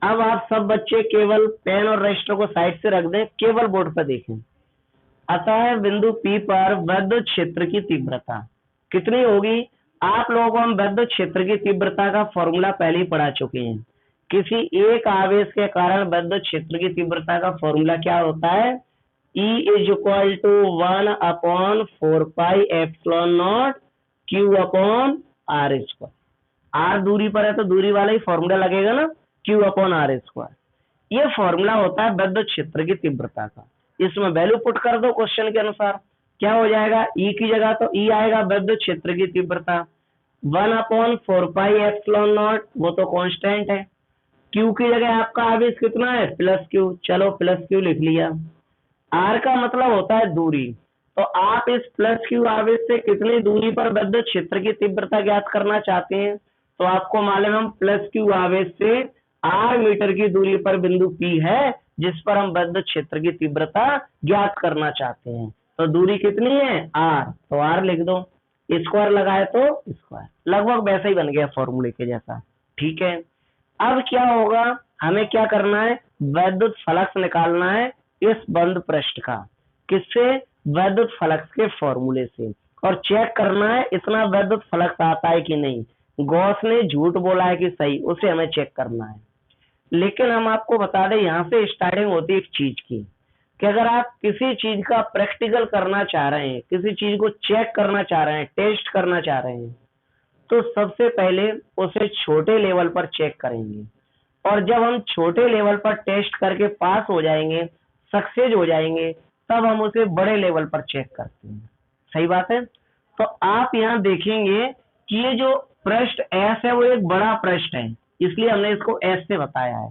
अब आप सब बच्चे केवल पेन और रजिस्टर को साइड से रख दें, केवल बोर्ड पर देखें। अतः बिंदु P पर विद्युत क्षेत्र की तीव्रता कितनी होगी। आप लोगों को हम विद्युत क्षेत्र की तीव्रता का फॉर्मूला पहले ही पढ़ा चुके हैं। किसी एक आवेश के कारण विद्युत क्षेत्र की तीव्रता का फॉर्मूला क्या होता है, E is equal to 1/4πε0 Q upon R square. R दूरी पर है तो दूरी वाला ही फॉर्मूला लगेगा ना, Q अपॉन R स्क्वायर। ये फॉर्मूला होता है विद्युत क्षेत्र की तीव्रता का। इसमें वैल्यू पुट कर दो क्वेश्चन के अनुसार, क्या हो जाएगा, ई की जगह तो ई आएगा विद्युत क्षेत्र की तीव्रता 1/4 पाई एप्सिलॉन नॉट, वो तो कांस्टेंट है। क्यू की जगह आपका आवेश कितना है, प्लस क्यू, चलो प्लस क्यू लिख लिया। आर का मतलब होता है दूरी, तो आप इस प्लस क्यू आवेश से कितनी दूरी पर विद्युत क्षेत्र की तीव्रता ज्ञात करना चाहते हैं, तो आपको मालूम है हम प्लस क्यू आवेश से आर मीटर की दूरी पर बिंदु पी है जिस पर हम विद्युत क्षेत्र की तीव्रता ज्ञात करना चाहते हैं। तो दूरी कितनी है, आर, तो आर लिख दो, स्क्वायर लगाए तो स्क्वायर, लगभग वैसा ही बन गया फॉर्मूले के जैसा। ठीक है, अब क्या होगा, हमें क्या करना है, वैद्युत फ्लक्स निकालना है इस बंद पृष्ठ का, किससे, वैद्युत फ्लक्स के फॉर्मूले से, और चेक करना है इतना वैद्युत फ्लक्स आता है कि नहीं। गॉस ने झूठ बोला है कि सही, उसे हमें चेक करना है। लेकिन हम आपको बता दें, यहाँ से स्टार्टिंग होती है एक चीज की, कि अगर आप किसी चीज का प्रैक्टिकल करना चाह रहे हैं, किसी चीज को चेक करना चाह रहे हैं, टेस्ट करना चाह रहे हैं, तो सबसे पहले उसे छोटे लेवल पर चेक करेंगे, और जब हम छोटे लेवल पर टेस्ट करके पास हो जाएंगे, सक्सेस हो जाएंगे, तब हम उसे बड़े लेवल पर चेक करते हैं। सही बात है। तो आप यहाँ देखेंगे कि ये जो पृष्ठ एस है वो एक बड़ा पृष्ठ है, इसलिए हमने इसको एस से बताया है।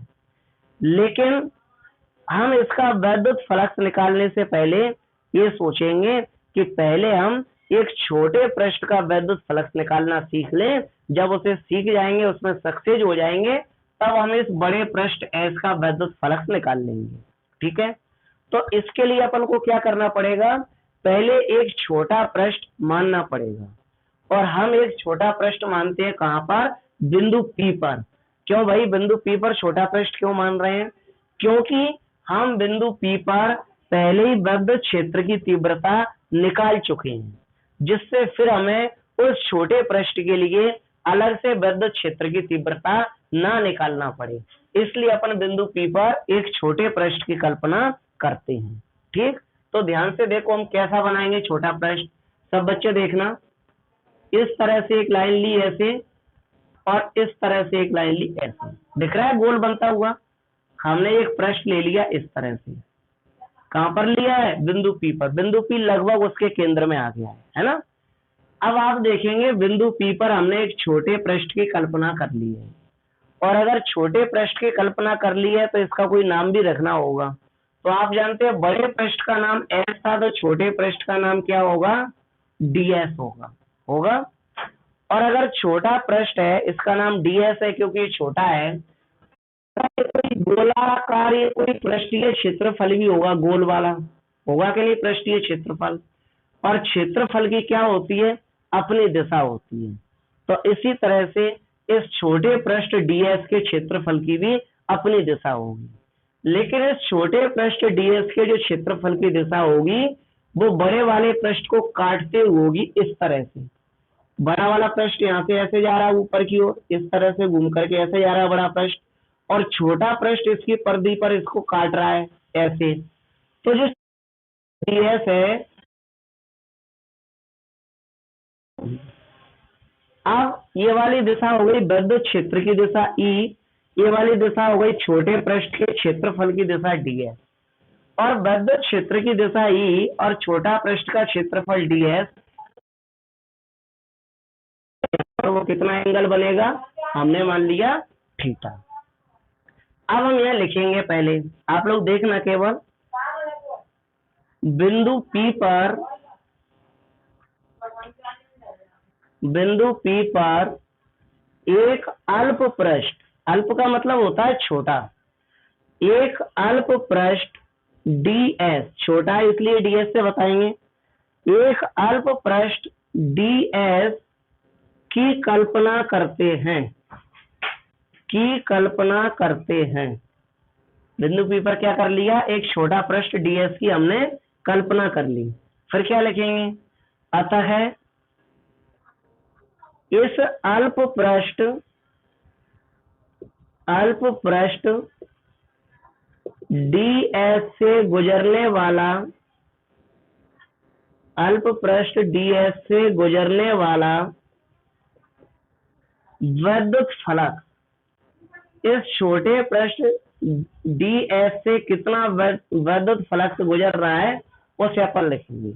लेकिन हम इसका वैद्युत फ्लक्स निकालने से पहले ये सोचेंगे कि पहले हम एक छोटे पृष्ठ का वैद्युत फ्लक्स निकालना सीख लें। जब उसे सीख जाएंगे, उसमें सक्सेस हो जाएंगे, तब हम इस बड़े पृष्ठ एस का वैद्युत फ्लक्स निकाल लेंगे। ठीक है, तो इसके लिए अपन को क्या करना पड़ेगा, पहले एक छोटा पृष्ठ मानना पड़ेगा, और हम एक छोटा पृष्ठ मानते हैं कहाँ पर, बिंदु पी पर। क्यों भाई बिंदु पी पर छोटा पृष्ठ क्यों मान रहे हैं, क्योंकि हम बिंदु पी पर पहले ही विद्युत क्षेत्र की तीव्रता निकाल चुके हैं, जिससे फिर हमें उस छोटे पृष्ठ के लिए अलग से विद्युत क्षेत्र की तीव्रता ना निकालना पड़े। इसलिए अपन बिंदु पी पर एक छोटे पृष्ठ की कल्पना करते हैं। ठीक, तो ध्यान से देखो हम कैसा बनाएंगे छोटा पृष्ठ। सब बच्चे देखना, इस तरह से एक लाइन ली ऐसे, और इस तरह से एक लाइन ली ऐसे, दिख रहा है गोल बनता हुआ। हमने एक पृष्ठ ले लिया इस तरह से, कहां पर लिया है, बिंदु पी पर। बिंदु पी लगभग उसके केंद्र में आ गया है ना। अब आप देखेंगे बिंदु पी पर हमने एक छोटे पृष्ठ की कल्पना कर ली है, और अगर छोटे पृष्ठ की कल्पना कर ली है तो इसका कोई नाम भी रखना होगा। तो आप जानते हैं बड़े पृष्ठ का नाम एस था, तो छोटे पृष्ठ का नाम क्या होगा, डीएस होगा। और अगर छोटा पृष्ठ है, इसका नाम डीएस है क्योंकि ये छोटा है। कोई गोलाकार या कोई पृष्ठीय क्षेत्रफल भी होगा, गोल वाला होगा कि नहीं, पृष्ठीय क्षेत्रफल। और क्षेत्रफल की क्या होती है, अपनी दिशा होती है। तो इसी तरह से इस छोटे पृष्ठ डीएस के क्षेत्रफल की भी अपनी दिशा होगी। लेकिन इस छोटे पृष्ठ डीएस के जो क्षेत्रफल की दिशा होगी, वो बड़े वाले पृष्ठ को काटते हुए होगी इस तरह से। बड़ा वाला पृष्ठ यहाँ से ऐसे जा रहा है ऊपर की ओर, इस तरह से घूम करके ऐसे जा रहा है बड़ा पृष्ठ, और छोटा पृष्ठ इसकी परिधि पर इसको काट रहा है ऐसे। तो जो डीएस है, अब ये वाली दिशा हो गई विद्युत क्षेत्र की दिशा ई, ये वाली दिशा हो गई छोटे पृष्ठ के क्षेत्रफल की दिशा डीएस। और विद्युत क्षेत्र की दिशा ई और छोटा पृष्ठ का क्षेत्रफल डीएस, और वो कितना एंगल बनेगा, हमने मान लिया थीटा। अब हम यह लिखेंगे, पहले आप लोग देखना, केवल बिंदु पी पर एक अल्प पृष्ठ, अल्प का मतलब होता है छोटा, एक अल्प पृष्ठ डीएस, छोटा है इसलिए डीएस से बताएंगे, एक अल्प पृष्ठ डीएस की कल्पना करते हैं। बिंदु पी पर क्या कर लिया, एक छोटा पृष्ठ डीएस की हमने कल्पना कर ली। फिर क्या लिखेंगे, अतः इस अल्प पृष्ठ डीएस से गुजरने वाला, अल्प पृष्ठ डीएस से गुजरने वाला विद्युत फ्लक्स इस छोटे पृष्ठ डी एस से कितना विद्युत फ्लक्स गुजर रहा है उसे अपन लिखेंगे।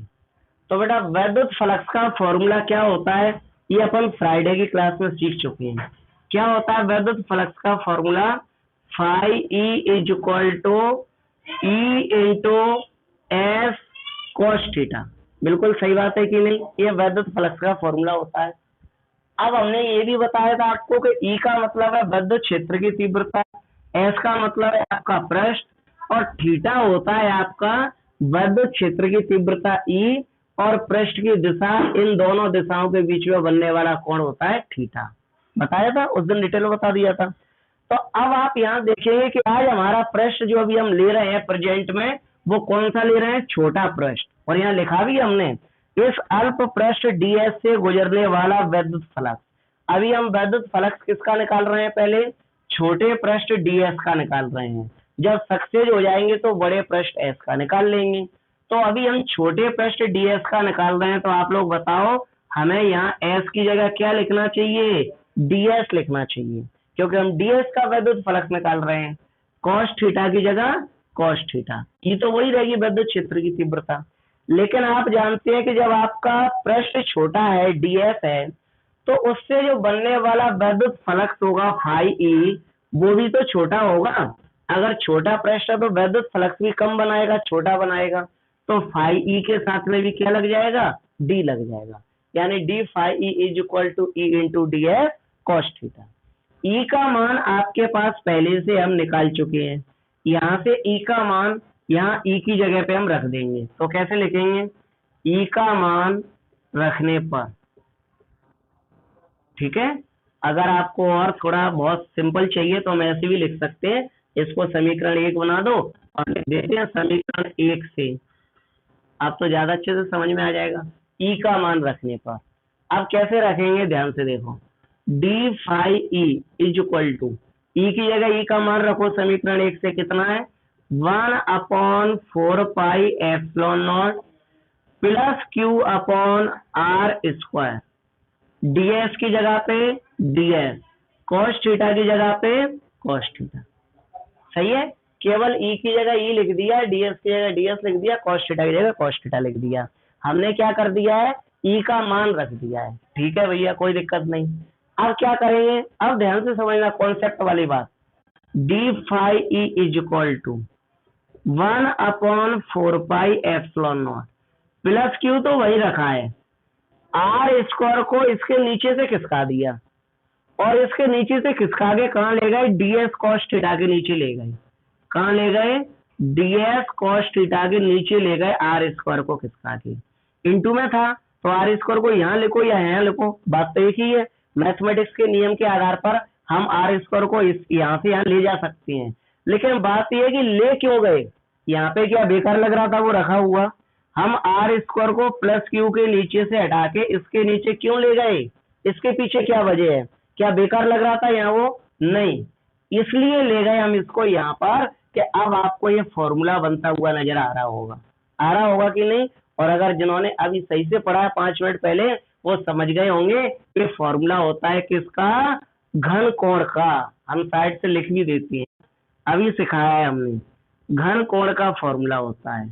तो बेटा विद्युत फ्लक्स का फॉर्मूला क्या होता है, ये अपन फ्राइडे की क्लास में सीख चुके हैं। क्या होता है विद्युत फ्लक्स का formula, phi E is equal to E into S cos theta. बिल्कुल सही बात है कि नहीं, ये विद्युत फ्लक्स का फॉर्मूला होता है। अब हमने ये भी बताया था आपको कि ई का मतलब है विद्युत क्षेत्र की तीव्रता, एस का मतलब है आपका पृष्ठ और थीटा होता है आपका विद्युत क्षेत्र की तीव्रता ई और पृष्ठ की दिशा, इन दोनों दिशाओं के बीच में बनने वाला कोण होता है थीटा। बताया था उस दिन, डिटेल में बता दिया था। तो अब आप यहाँ देखेंगे कि आज हमारा पृष्ठ जो अभी हम ले रहे हैं प्रेजेंट में, वो कौन सा ले रहे हैं, छोटा पृष्ठ। और यहाँ लिखा भी हमने, इस अल्प पृष्ठ डीएस से गुजरने वाला विद्युत फ्लक्स। अभी हम विद्युत फ्लक्स किसका निकाल रहे हैं, पहले छोटे पृष्ठ डीएस का निकाल रहे हैं। जब सक्सेस हो जाएंगे तो बड़े पृष्ठ एस का निकाल लेंगे। तो अभी हम छोटे पृष्ठ डीएस का निकाल रहे हैं, तो आप लोग बताओ हमें यहाँ एस की जगह क्या लिखना चाहिए, डीएस लिखना चाहिए, क्योंकि हम डीएस का विद्युत फ्लक्स निकाल रहे हैं। कॉस थीटा की जगह कॉस थीटा, ये तो वही रहेगी विद्युत क्षेत्र की तीव्रता। लेकिन आप जानते हैं कि जब आपका पृष्ठ छोटा है, डीएस है, तो उससे जो बनने वाला विद्युत फ्लक्स होगा फाई ई, वो भी तो छोटा होगा। अगर छोटा पृष्ठ है तो विद्युत फ्लक्स भी कम बनाएगा, छोटा बनाएगा। तो फाई ई के साथ में भी क्या लग जाएगा, डी लग जाएगा। यानी D phi E is equal to E into D S cos theta. E का मान आपके पास पहले से हम निकाल चुके हैं। यहाँ से ई का मान यहाँ ई की जगह पे हम रख देंगे। तो कैसे लिखेंगे, ई का मान रखने पर, ठीक है। अगर आपको और थोड़ा बहुत सिंपल चाहिए तो हम ऐसे भी लिख सकते हैं, इसको समीकरण 1 बना दो और लिख देते हैं समीकरण 1 से, आप तो ज्यादा अच्छे से समझ में आ जाएगा। ई का मान रखने पर अब कैसे रखेंगे, ध्यान से देखो, D phi E is equal to, E की जगह ई का मान रखो समीकरण 1 से, कितना है 1/4 pi epsilon naught plus Q upon R square. DS की जगह पे डीएस, कॉस थीटा की जगह पे कॉस थीटा। सही है, केवल ई की जगह ई लिख दिया, डीएस की जगह डीएस लिख दिया, कॉस थीटा की जगह कॉस थीटा लिख दिया। हमने क्या कर दिया है, ई का मान रख दिया है। ठीक है भैया, कोई दिक्कत नहीं। अब क्या करेंगे, अब ध्यान से समझना कॉन्सेप्ट वाली बात। D phi E is equal to 1/4 pi epsilon naught plus Q तो वही रखा है, आर स्क्वायर को इसके नीचे से खिसका दिया और इसके नीचे से खिसका के कहाँ ले गए, डीएस कॉस थीटा के नीचे ले गए। कहाँ ले गए, डीएस कॉस थीटा के नीचे ले गए, आर स्क्वायर को खिसका के। इंटू में था तो आर स्क्वायर को यहाँ लिखो या यहाँ लिखो, बात तो एक ही है। मैथमेटिक्स के नियम के आधार पर हम आर स्क्वायर को यहाँ से यहाँ ले जा सकते हैं। लेकिन बात यह है कि ले क्यों गए, यहाँ पे क्या बेकार लग रहा था वो रखा हुआ। हम आर स्क्वायर को प्लस क्यू के नीचे से हटा के इसके नीचे क्यों ले गए, इसके पीछे क्या वजह है, क्या बेकार लग रहा था यहाँ वो, नहीं, इसलिए ले गए हम इसको यहाँ पर कि अब आपको ये फॉर्मूला बनता हुआ नजर आ रहा होगा कि नहीं। और अगर जिन्होंने अभी सही से पढ़ा है 5 मिनट पहले, वो समझ गए होंगे कि फॉर्मूला होता है किसका, घन कोण का। हम साइड से लिख भी देते हैं, अभी सिखाया है हमने, घन कोण का फॉर्मूला होता है।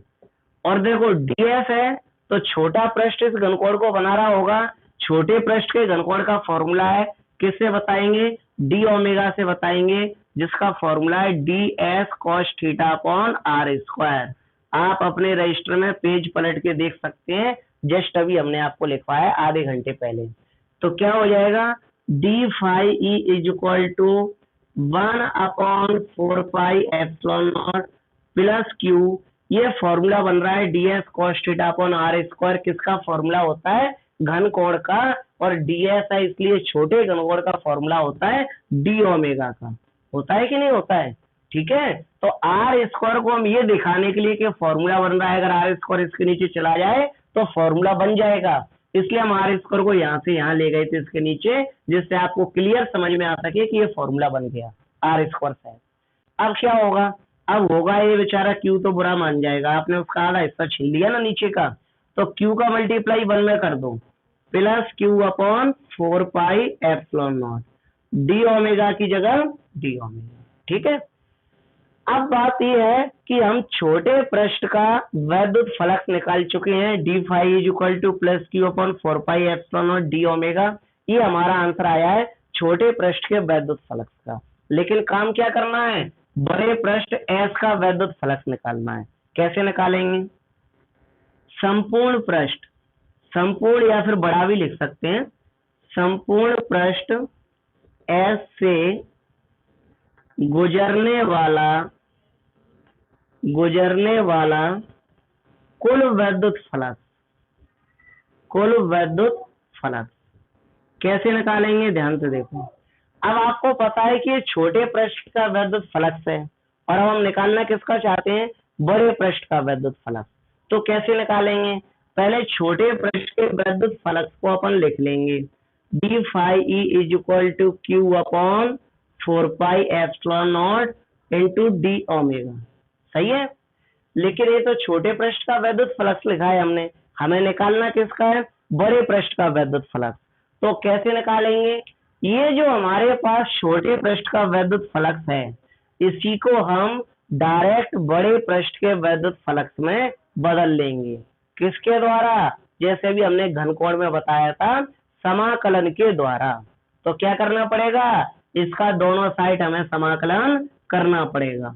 और देखो डीएस है तो छोटा पृष्ठ इस घनकोण को बना रहा होगा, छोटे पृष्ठ के घनकोण का फॉर्मूला है, किससे बताएंगे, डी ओमेगा से बताएंगे, जिसका फॉर्मूला है D S cos theta upon R square. आप अपने रजिस्टर में पेज पलट के देख सकते हैं, जस्ट अभी हमने आपको लिखवाया आधे घंटे पहले। तो क्या हो जाएगा, D phi E is equal to 1/4 pi epsilon naught plus Q, ये फॉर्मूला बन रहा है DS cos theta upon R square. किसका फॉर्मूला होता है, घन कोण का, और डीएस है इसलिए छोटे घन कोण का फॉर्मूला होता है डी ओमेगा का। होता है कि नहीं होता है, ठीक है। तो आर स्क्वायर को हम ये दिखाने के लिए कि फॉर्मूला बन रहा है, अगर आर स्क्वायर इसके नीचे चला जाए तो फॉर्मूला बन जाएगा, इसलिए हम आर स्क्वायर को यहाँ से यहाँ ले गए थे इसके नीचे, जिससे आपको क्लियर समझ में आ सके कि ये फॉर्मूला बन गया आर स्क्वायर से। अब क्या होगा, अब होगा ये बेचारा क्यू तो बुरा मान जाएगा, आपने उसका आधा हिस्सा छीन लिया ना नीचे का, तो क्यू का मल्टीप्लाई 1 में कर दो, plus Q upon 4 pi epsilon naught, D omega की जगह डी ओमेगा। ठीक है, अब बात यह है कि हम छोटे पृष्ठ का वैद्युत फ्लक्स निकाल चुके हैं, D phi is equal to plus Q upon 4 pi epsilon naught D omega. ये हमारा आंसर आया है छोटे पृष्ठ के वैद्युत फ्लक्स का। लेकिन काम क्या करना है, बड़े पृष्ठ एस का वैद्युत फ्लक्स निकालना है। कैसे निकालेंगे, संपूर्ण पृष्ठ, संपूर्ण या फिर बड़ा भी लिख सकते हैं, संपूर्ण पृष्ठ एस से गुजरने वाला कुल वैद्युत फ्लक्स, कुल वैद्युत फ्लक्स कैसे निकालेंगे, ध्यान से देखो। अब आपको पता है कि ये छोटे पृष्ठ का वैद्युत फ्लक्स है और अब हम निकालना किसका चाहते हैं, बड़े पृष्ठ का वैद्युत फ्लक्स। तो कैसे निकालेंगे, पहले छोटे पृष्ठ के वैद्युत फ्लक्स को अपन लिख लेंगे, D phi E is equal to Q upon 4 pi epsilon naught into D omega. सही है, लेकिन ये तो छोटे पृष्ठ का वैद्युत फ्लक्स लिखा है हमने, हमें निकालना किसका है, बड़े पृष्ठ का वैद्युत फ्लक्स। तो कैसे निकालेंगे, ये जो हमारे पास छोटे पृष्ठ का वैद्युत फ्लक्स है इसी को हम डायरेक्ट बड़े पृष्ठ के वैद्युत फ्लक्स में बदल लेंगे। किसके द्वारा, जैसे भी हमने घनकोण में बताया था, समाकलन के द्वारा। तो क्या करना पड़ेगा, इसका दोनों साइड हमें समाकलन करना पड़ेगा।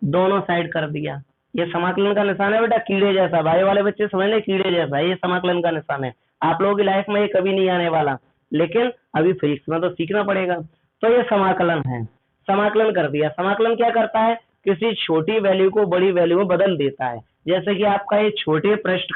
दोनों साइड कर दिया, ये समाकलन का निशान है बेटा, कीड़े जैसा। भाई वाले बच्चे समझ लें, कीड़े जैसा ये समाकलन का निशान है। आप लोगों की लाइफ में ये कभी नहीं आने वाला, लेकिन अभी फिजिक्स में तो सीखना पड़ेगा। तो ये समाकलन है, समाकलन कर दिया। समाकलन क्या करता है, किसी छोटी वैल्यू को बड़ी वैल्यू में बदल देता है। जैसे कि आपका ये छोटे पृष्ठ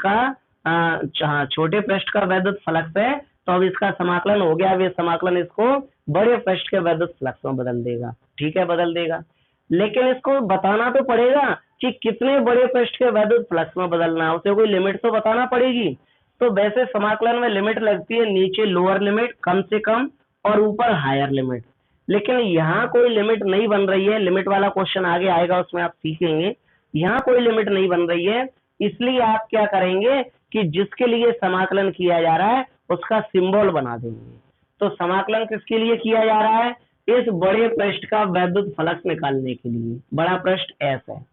का वैद्युत फ्लक्स है, तो अब इसका समाकलन हो गया। अब ये समाकलन इसको बड़े पृष्ठ के वैद्युत फ्लक्स में बदल देगा। ठीक है, बदल देगा, लेकिन इसको बताना तो पड़ेगा कि कितने बड़े पृष्ठ के वैद्युत फ्लक्स में बदलना है, उसे कोई लिमिट तो बताना पड़ेगी। तो वैसे समाकलन में लिमिट लगती है, नीचे लोअर लिमिट कम से कम और ऊपर हायर लिमिट। लेकिन यहाँ कोई लिमिट नहीं बन रही है, लिमिट वाला क्वेश्चन आगे आएगा उसमें आप सीखेंगे। यहाँ कोई लिमिट नहीं बन रही है, इसलिए आप क्या करेंगे कि जिसके लिए समाकलन किया जा रहा है उसका सिंबल बना देंगे। तो समाकलन किसके लिए किया जा रहा है, इस बड़े पृष्ठ का वैद्युत फ्लक्स निकालने के लिए। बड़ा पृष्ठ एस है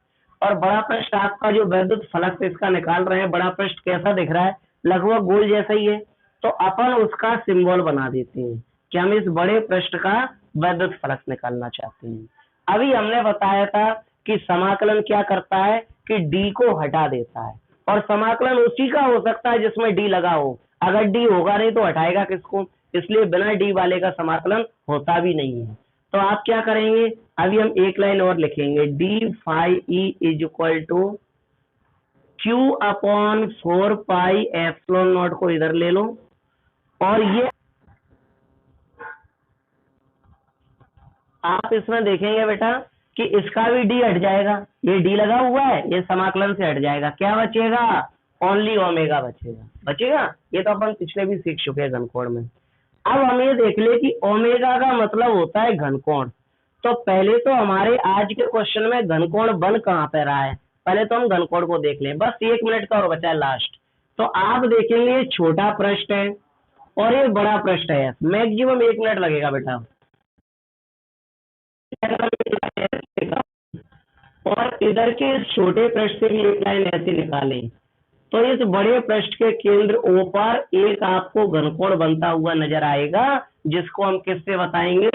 और बड़ा पृष्ठ आपका जो वैद्युत फ्लक्स इसका निकाल रहे हैं, बड़ा पृष्ठ कैसा दिख रहा है, लगभग गोल जैसा ही है। तो अपन उसका सिंबल बना देते हैं कि हम इस बड़े पृष्ठ का वैद्युत फ्लक्स निकालना चाहते हैं। अभी हमने बताया था कि समाकलन क्या करता है कि डी को हटा देता है, और समाकलन उसी का हो सकता है जिसमें डी लगा हो। अगर डी होगा नहीं तो हटाएगा किसको, इसलिए बिना डी वाले का समाकलन होता भी नहीं है। तो आप क्या करेंगे, अभी हम एक लाइन और लिखेंगे, D phi E is equal to Q upon 4 pi epsilon naught को इधर ले लो, और ये आप इसमें देखेंगे बेटा कि इसका भी डी हट जाएगा, ये डी लगा हुआ है, ये समाकलन से हट जाएगा। क्या बचेगा, ओनली ओमेगा बचेगा। ये तो अपन पिछले भी सीख चुके हैं घनकोण में। अब हम ये देख ले कि ओमेगा का मतलब होता है घनकोण। तो पहले तो हमारे आज के क्वेश्चन में घनकोण बन कहाँ पे रहा है, पहले तो हम घनकोण को देख लें। बस 1 मिनट का और बचा है लास्ट। तो आप देखेंगे ये छोटा पृष्ठ है और ये बड़ा पृष्ठ है, मैक्सिमम 1 मिनट लगेगा बेटा। और इधर के इस छोटे पृष्ठ से भी एक लाइन ऐसे निकालें, तो इस बड़े पृष्ठ के केंद्र ओ पर एक आपको घनकोण बनता हुआ नजर आएगा, जिसको हम किससे बताएंगे,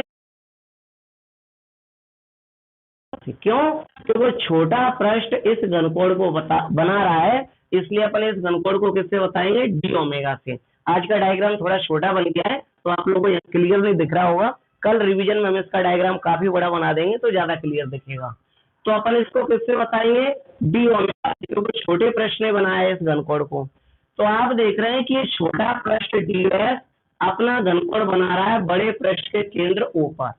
क्यों, क्योंकि वो छोटा पृष्ठ इस घनकोण को बना रहा है, इसलिए अपन इस घनकोण को किससे बताएंगे, डी ओमेगा से। आज का डायग्राम थोड़ा छोटा बन गया है तो आप लोगों को क्लियर नहीं दिख रहा होगा, कल रिवीजन में हम इसका डायग्राम काफी बड़ा बना देंगे तो ज्यादा क्लियर दिखेगा। तो अपन इसको किससे बताएंगे, डी ओमेगा, क्योंकि छोटे पृष्ठ ने बनाया है इस घनकोण को। तो आप देख रहे हैं कि ये छोटा पृष्ठ डी एस अपना घनकोण बना रहा है बड़े पृष्ठ के केंद्र ओ पर,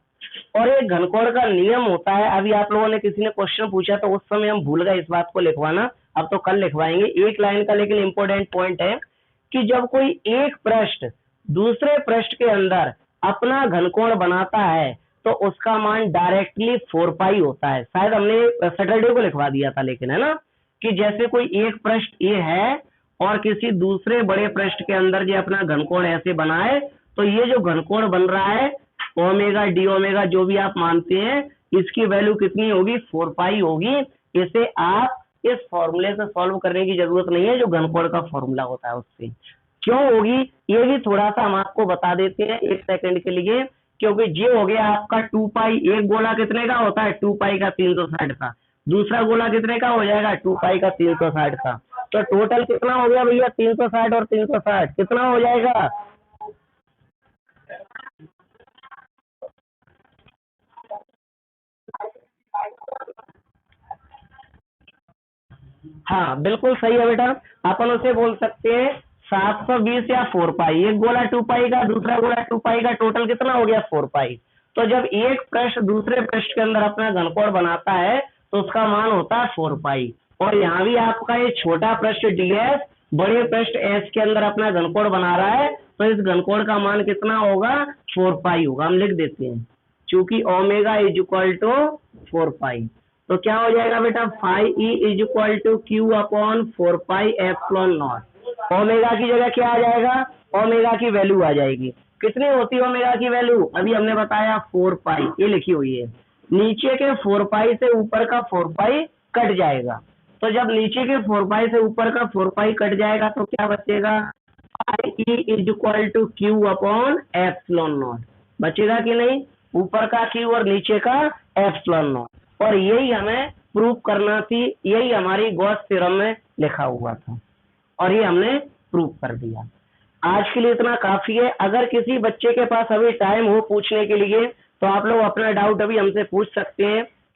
और एक घनकोण का नियम होता है। अभी आप लोगों ने किसी ने क्वेश्चन पूछा तो उस समय हम भूल गए इस बात को लिखवाना, अब तो कल लिखवाएंगे। एक लाइन का लेकिन इंपॉर्टेंट पॉइंट है कि जब कोई एक पृष्ठ दूसरे पृष्ठ के अंदर अपना घनकोण बनाता है तो उसका मान डायरेक्टली 4 पाई होता है। शायद हमने सैटरडे को लिखवा दिया था, लेकिन है ना, कि जैसे कोई एक पृष्ठ ए है और किसी दूसरे बड़े पृष्ठ के अंदर जो अपना घनकोण ऐसे बनाए, तो ये जो घनकोण बन रहा है ओमेगा डी ओमेगा जो भी आप मानते हैं, इसकी वैल्यू कितनी होगी, 4 पाई होगी। इसे आप इस फॉर्मूले से सॉल्व करने की जरूरत नहीं है, जो घनकोण का फॉर्मूला होता है उससे। क्यों होगी ये भी थोड़ा सा हम आपको बता देते हैं एक सेकंड के लिए, क्योंकि ये हो गया आपका 2 पाई, एक गोला कितने का होता है, 2 पाई का 360 का, दूसरा गोला कितने का हो जाएगा, 2 पाई का 360 का। तो टोटल कितना हो गया भैया, 360 और 360 कितना हो जाएगा, हाँ बिल्कुल सही है बेटा। अपन उसे बोल सकते हैं 720 या 4 पाई, एक गोला 2 पाई का, दूसरा गोला 2 पाई का, टोटल कितना हो गया 4 पाई। तो जब एक पृष्ठ दूसरे पृष्ठ के अंदर अपना घनकोण बनाता है तो उसका मान होता है 4 पाई। और यहाँ भी आपका ये छोटा पृष्ठ ds बड़े पृष्ठ s के अंदर अपना घनकोण बना रहा है, तो इस घनकोण का मान कितना होगा, 4 पाई होगा। हम लिख देते हैं, चूंकि omega is equal to 4 pi, तो क्या हो जाएगा बेटा, phi E is equal to Q upon 4 pi epsilon naught. Omega की जगह क्या आ जाएगा, ओमेगा की वैल्यू आ जाएगी। कितनी होती है ओमेगा की वैल्यू, अभी हमने बताया 4 पाई, ये लिखी हुई है। नीचे के 4 पाई से ऊपर का 4 पाई कट जाएगा, तो जब नीचे के 4 पाई से ऊपर का 4 पाई कट जाएगा तो क्या बचेगा, phi E is equal to Q upon epsilon naught. बचेगा कि नहीं, ऊपर का क्यू और नीचे का एप्सिलॉन नॉट। और यही हमें प्रूव करना थी, यही हमारी गॉस थ्योरम में लिखा हुआ था, और ये हमने प्रूव कर दिया। आज के लिए इतना काफी है। अगर किसी बच्चे के पास अभी टाइम हो पूछने के लिए तो आप लोग अपना डाउट अभी हमसे पूछ सकते हैं।